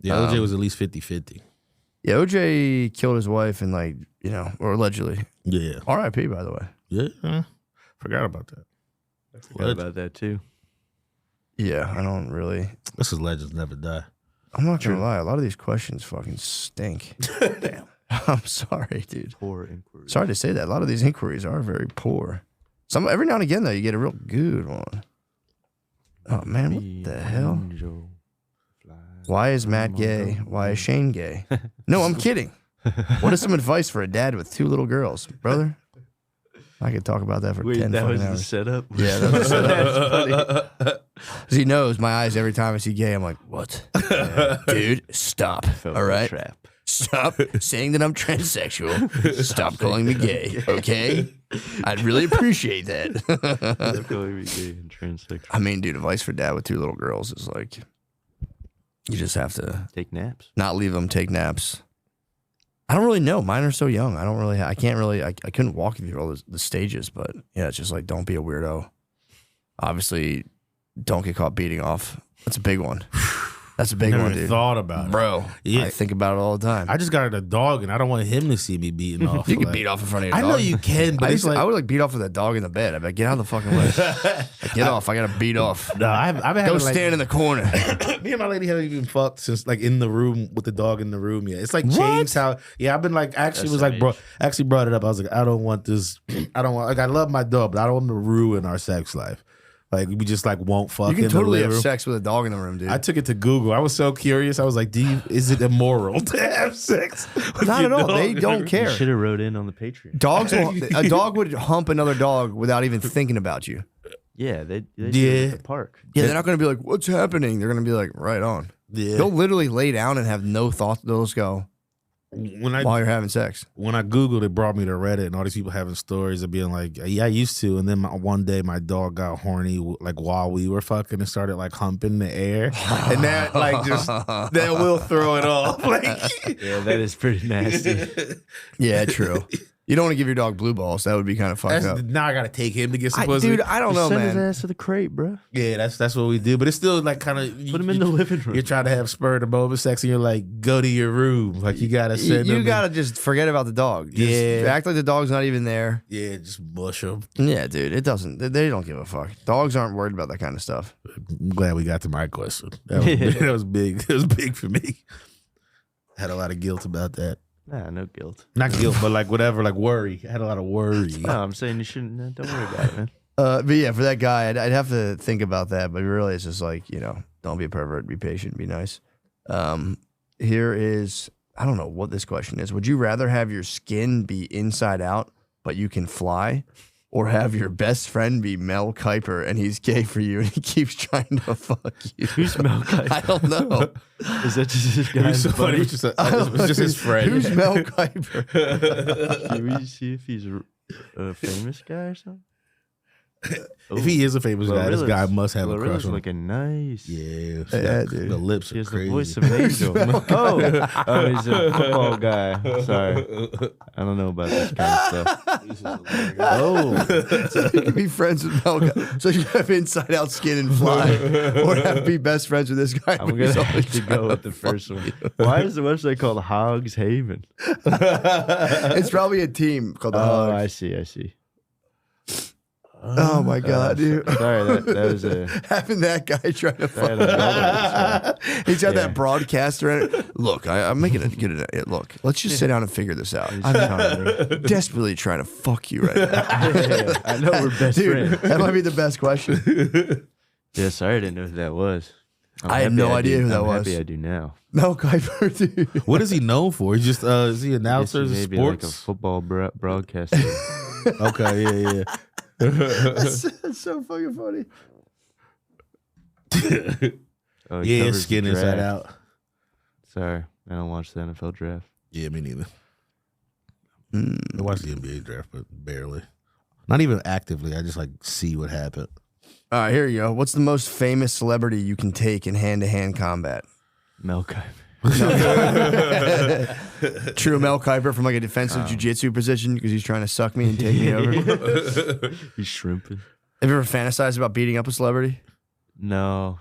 Yeah, OJ was at least 50-50. Yeah, OJ killed his wife and like, or allegedly. Yeah. R.I.P. by the way. Yeah. Forgot about that. Forgot about that too. Yeah, I don't really. This is legends never die. I'm not gonna lie. A lot of these questions fucking stink. Damn. I'm sorry, dude. Poor inquiry. Sorry to say that. A lot of these inquiries are very poor. Some every now and again though, you get a real good one. Oh man, what the hell? Angel fly Why is Matt from gay? above. Why is Shane gay? No, I'm kidding. What is some advice for a dad with 2 little girls, brother? I could talk about that for Wait, 10 that fucking was the hours. setup? Yeah, that was That's funny. Because he knows my eyes every time I see gay. I'm like, what? Dude, stop. Fell All for the right? Trap. Stop saying that I'm transsexual. Stop calling me gay, okay? I'd really appreciate that. Stop calling me gay and transsexual. I mean, dude, advice for dad with 2 little girls is like, you just have to Take naps. not leave them take naps. I don't really know. Mine are so young. I don't really. I can't really. I couldn't walk you through all the stages, but yeah, it's just like don't be a weirdo. Obviously, don't get caught beating off. That's a big one. That's a big Never one, dude. thought about it, bro. Yeah. I think about it all the time. I just got a dog, and I don't want him to see me beating off. You can beat off in front of your I dog. know you can, but I would like beat off with a dog in the bed. I'd be like, get out of the fucking way. Like, get off. I gotta beat off. No, I've been Go having, stand in the corner. Me and my lady haven't even fucked since like in the room with the dog in the room yet. It's like changed how. Yeah, I've been like actually brought it up. I was like, I don't want this. I don't want. Like, I love my dog, but I don't want to ruin our sex life. Like we just like won't fuck. You can in totally the have living room. sex with a dog in the room, dude. I took it to Google. I was so curious. I was like, is it immoral to have sex? with Not your at all. dog They in the don't room? care. Should have wrote in on the Patreon. A dog would hump another dog without even thinking about you. Yeah, they do Yeah. it at the park. Yeah, they're not going to be like, what's happening? They're going to be like, right on. Yeah. They'll literally lay down and have no thought. They'll just go When while you're having sex. I Googled, it brought me to Reddit, and all these people having stories of being like, yeah, I used to. And then one day my dog got horny like while we were fucking and started like humping the air. And that like just, that will throw it off. Like, Yeah, that is pretty nasty. Yeah, true. You don't want to give your dog blue balls. That would be kind of fucked up. now I got to take him to get some pussy. Dude, I don't know, Send his man. ass to the crate, bro. Yeah, that's what we do. But it's still like kind of Put him in the living room. You're trying to have spur the moment sex, and you're like, go to your room. Like you gotta send You them. got to just forget about the dog. Just Yeah. act like the dog's not even there. Yeah, just mush them. Yeah, dude. It doesn't. They don't give a fuck. Dogs aren't worried about that kind of stuff. I'm glad we got to my question. That was big. It was big for me. Had a lot of guilt about that. Nah, no guilt. Not guilt, but like whatever, like worry. I had a lot of worry. No, I'm saying you shouldn't. Don't worry about it, man. But yeah, for that guy, I'd have to think about that. But really, it's just like, don't be a pervert. Be patient. Be nice. Here is, I don't know what this question is. Would you rather have your skin be inside out, but you can fly? Or have your best friend be Mel Kiper and he's gay for you and he keeps trying to fuck you? Who's Mel Kiper? I don't know. Is that just his guy's so funny. buddy? It was just his friend. Who's Mel Kiper? Can we see if he's a famous guy or something? If he is a famous guy, this guy must have a crush Glorilla's on him. looking nice. Yeah, Yeah, dude. the lips He are has crazy. the voice of an angel. Oh, he's a football guy. Sorry. I don't know about this kind of stuff. Oh. So you can be friends with Mel Kiper. So you have inside out skin and fly. Or have be best friends with this guy. I'm but he's going to always have to trying go with the first one. Why is the website called Hogs Haven? It's probably a team called the Oh, Hogs. I see. Oh my God, dude. Sorry, that was a... Having that guy trying to I fuck. don't know about this one. He's got Yeah. that broadcaster. Look, I'm making it good. Look, let's just sit down and figure this out. I'm desperately trying to fuck you right now. Yeah, I know we're best Dude, friends. that might be the best question. Yeah, sorry I didn't know who that was. I had no idea who that was. Happy I do now. Mel Kiper, dude. What is he known for? He's just is he announcer? Maybe like a Sports? football broadcaster. Okay, yeah. That's so fucking funny. Oh, he Yeah, covers the skin inside draft. out. Sorry, I don't watch the NFL draft. Yeah, me neither. I watch the NBA draft, but barely. Not even actively. I just like see what happened. All right, here you go. What's the most famous celebrity you can take in hand-to-hand combat? Mel Kiper. True Mel Kiper from like a defensive jiu-jitsu position because he's trying to suck me and take me over. He's shrimping. Have you ever fantasized about beating up a celebrity? No.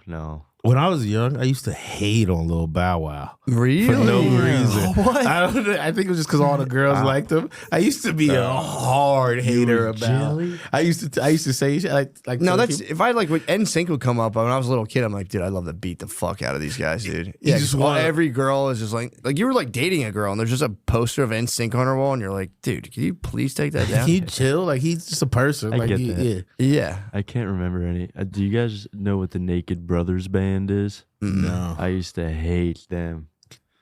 When I was young, I used to hate on Lil Bow Wow. Really? For no reason. What? I don't know. I think it was just because all the girls liked him. I used to be a hard hater about. jelly? I used to say shit like No, to that's people. if I like when NSYNC would come up when I was a little kid. I'm like, dude, I love to beat the fuck out of these guys, dude. Yeah, just 'cause wanna- every girl is just like you were like dating a girl and there's just a poster of NSYNC on her wall and you're like, dude, can you please take that down? He chill, like he's just a person. I like get he, that. yeah. Yeah. I can't remember any. Do you guys know what the Naked Brothers band is? No. I used to hate them.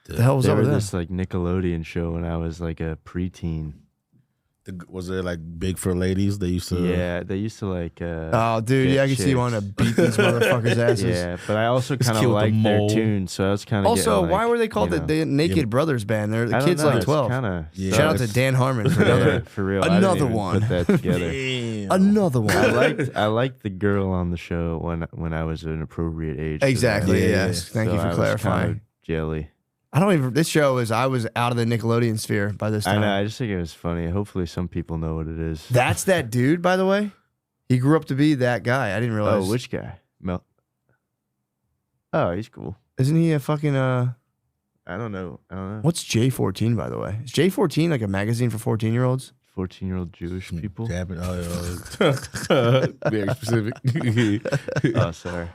The hell was They up were with this this? like Nickelodeon show when I was like a preteen. Was it like big for ladies? They used to. Yeah, they used to like. Oh, dude, get yeah, I can see you chicks. want to beat these motherfuckers' asses. Yeah, but I also kind of killed the liked their mole. tune, so I was kind of. Also, why were they called the Naked Brothers Band? They're the kids like 12. Yeah. Shout out to Dan Harmon for another. for real. Another I didn't even one. Put that together. Damn. Another one. I liked the girl on the show when I was an appropriate age. for that. Exactly. Yeah. Yes. Thank So you I for was clarifying. kind of jelly. I don't even. This show is. I was out of the Nickelodeon sphere by this time. I know. I just think it was funny. Hopefully, some people know what it is. That's that dude, by the way. He grew up to be that guy. I didn't realize. Oh, which guy? Mel. Oh, he's cool. Isn't he a fucking I don't know. What's J14, by the way? Is J14 like a magazine for 14-year-olds? 14-year-old Jewish people. Very specific. Oh, sorry.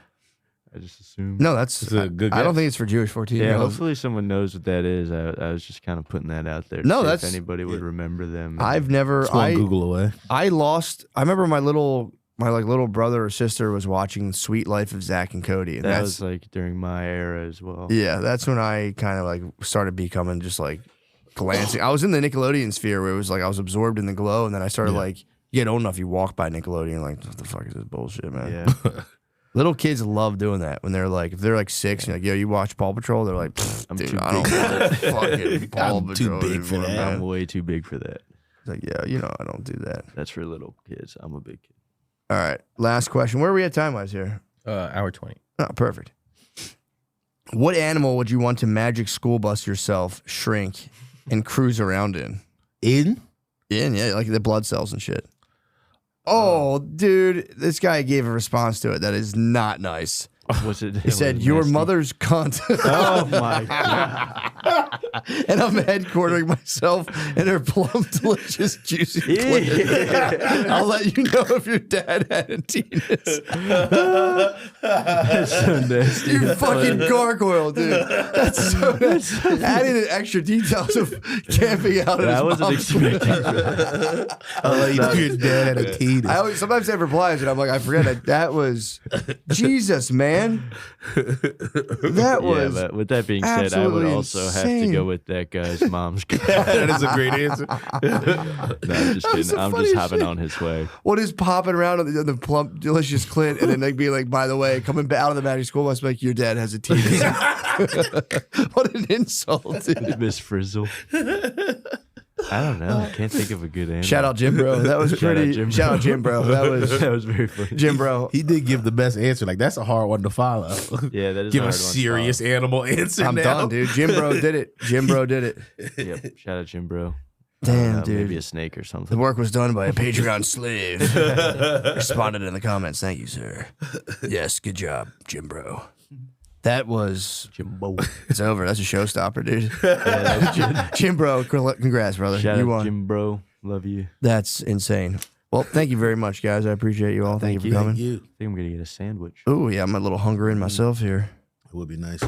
I just assumed. No, that's a good I don't guess. think it's for Jewish 14-year-olds. Yeah, hopefully someone knows what that is. I was just kind of putting that out there. No, see that's- if anybody would remember them. I've never. It's one Google away. I remember my little brother or sister was watching Sweet Life of Zach and Cody, and that that's was like during my era as well. yeah, that's when I kind of like started becoming just like glancing. I was in the Nickelodeon sphere where it was like I was absorbed in the glow, and then I started like you get old enough, you walk by Nickelodeon like what the fuck is this bullshit, man? Yeah. Little kids love doing that when they're like, if they're like 6, and you're like, yo, you watch Paw Patrol? They're like, I'm dude, too I don't big for watch fucking Paw I'm too Patrol big for anymore, that. I'm man. way too big for that. It's like, yeah, you know, I don't do that. That's for little kids. I'm a big kid. All right, last question. Where are we at time-wise here? Hour 20. Oh, perfect. What animal would you want to magic school bus yourself, shrink, and cruise around in? In? Yeah, like the blood cells and shit. Oh, dude, this guy gave a response to it that is not nice. Was it? He said, "Your mother's cunt." Oh my god! And I'm headquartering myself in her plump, delicious, juicy clit. I'll let you know if your dad had a penis. That's so nasty. You fucking gargoyle, dude. That's so nasty. Adding in extra details of camping out at his I wasn't mom's expecting that. I'll let you know your dad had a penis. I always, sometimes I have replies and I'm like, I forget that was Jesus, man. That was Yeah, but with that being said, I would absolutely also have insane. to go with that guy's mom's. That is a great answer. No, I'm just That was kidding. the I'm just funniest hopping shit. on his way. what is popping around on the plump, delicious clit, and then like be like, by the way, coming out of the magic school bus, like your dad has a penis. What an insult, dude. Miss Frizzle. I don't know. I can't think of a good answer. Shout out Jim Bro. That was Shout out pretty. Jim Shout Bro. out Jim Bro. That was That was very funny. Jim Bro. He did give the best answer. Like, that's a hard one to follow. Yeah, that is Give a a hard one to serious animal answer I'm now. done, dude. Jim Bro did it. Jim Bro did it. Yep. Shout out Jim Bro. Damn, dude. Maybe a snake or The something. work was done by a Patreon slave. Responded in the comments. Thank you, sir. Yes, good job, Jim Bro. That was. Jimbo. It's over. That's a showstopper, dude. Jim Bro, congrats, brother. Shout You out won. Jim Bro. Love you. That's insane. Well, thank you very much, guys. I appreciate you all. Thank you for coming. You. I think I'm gonna get a sandwich. Oh, yeah, I'm a little hungry in myself here. It would be nice.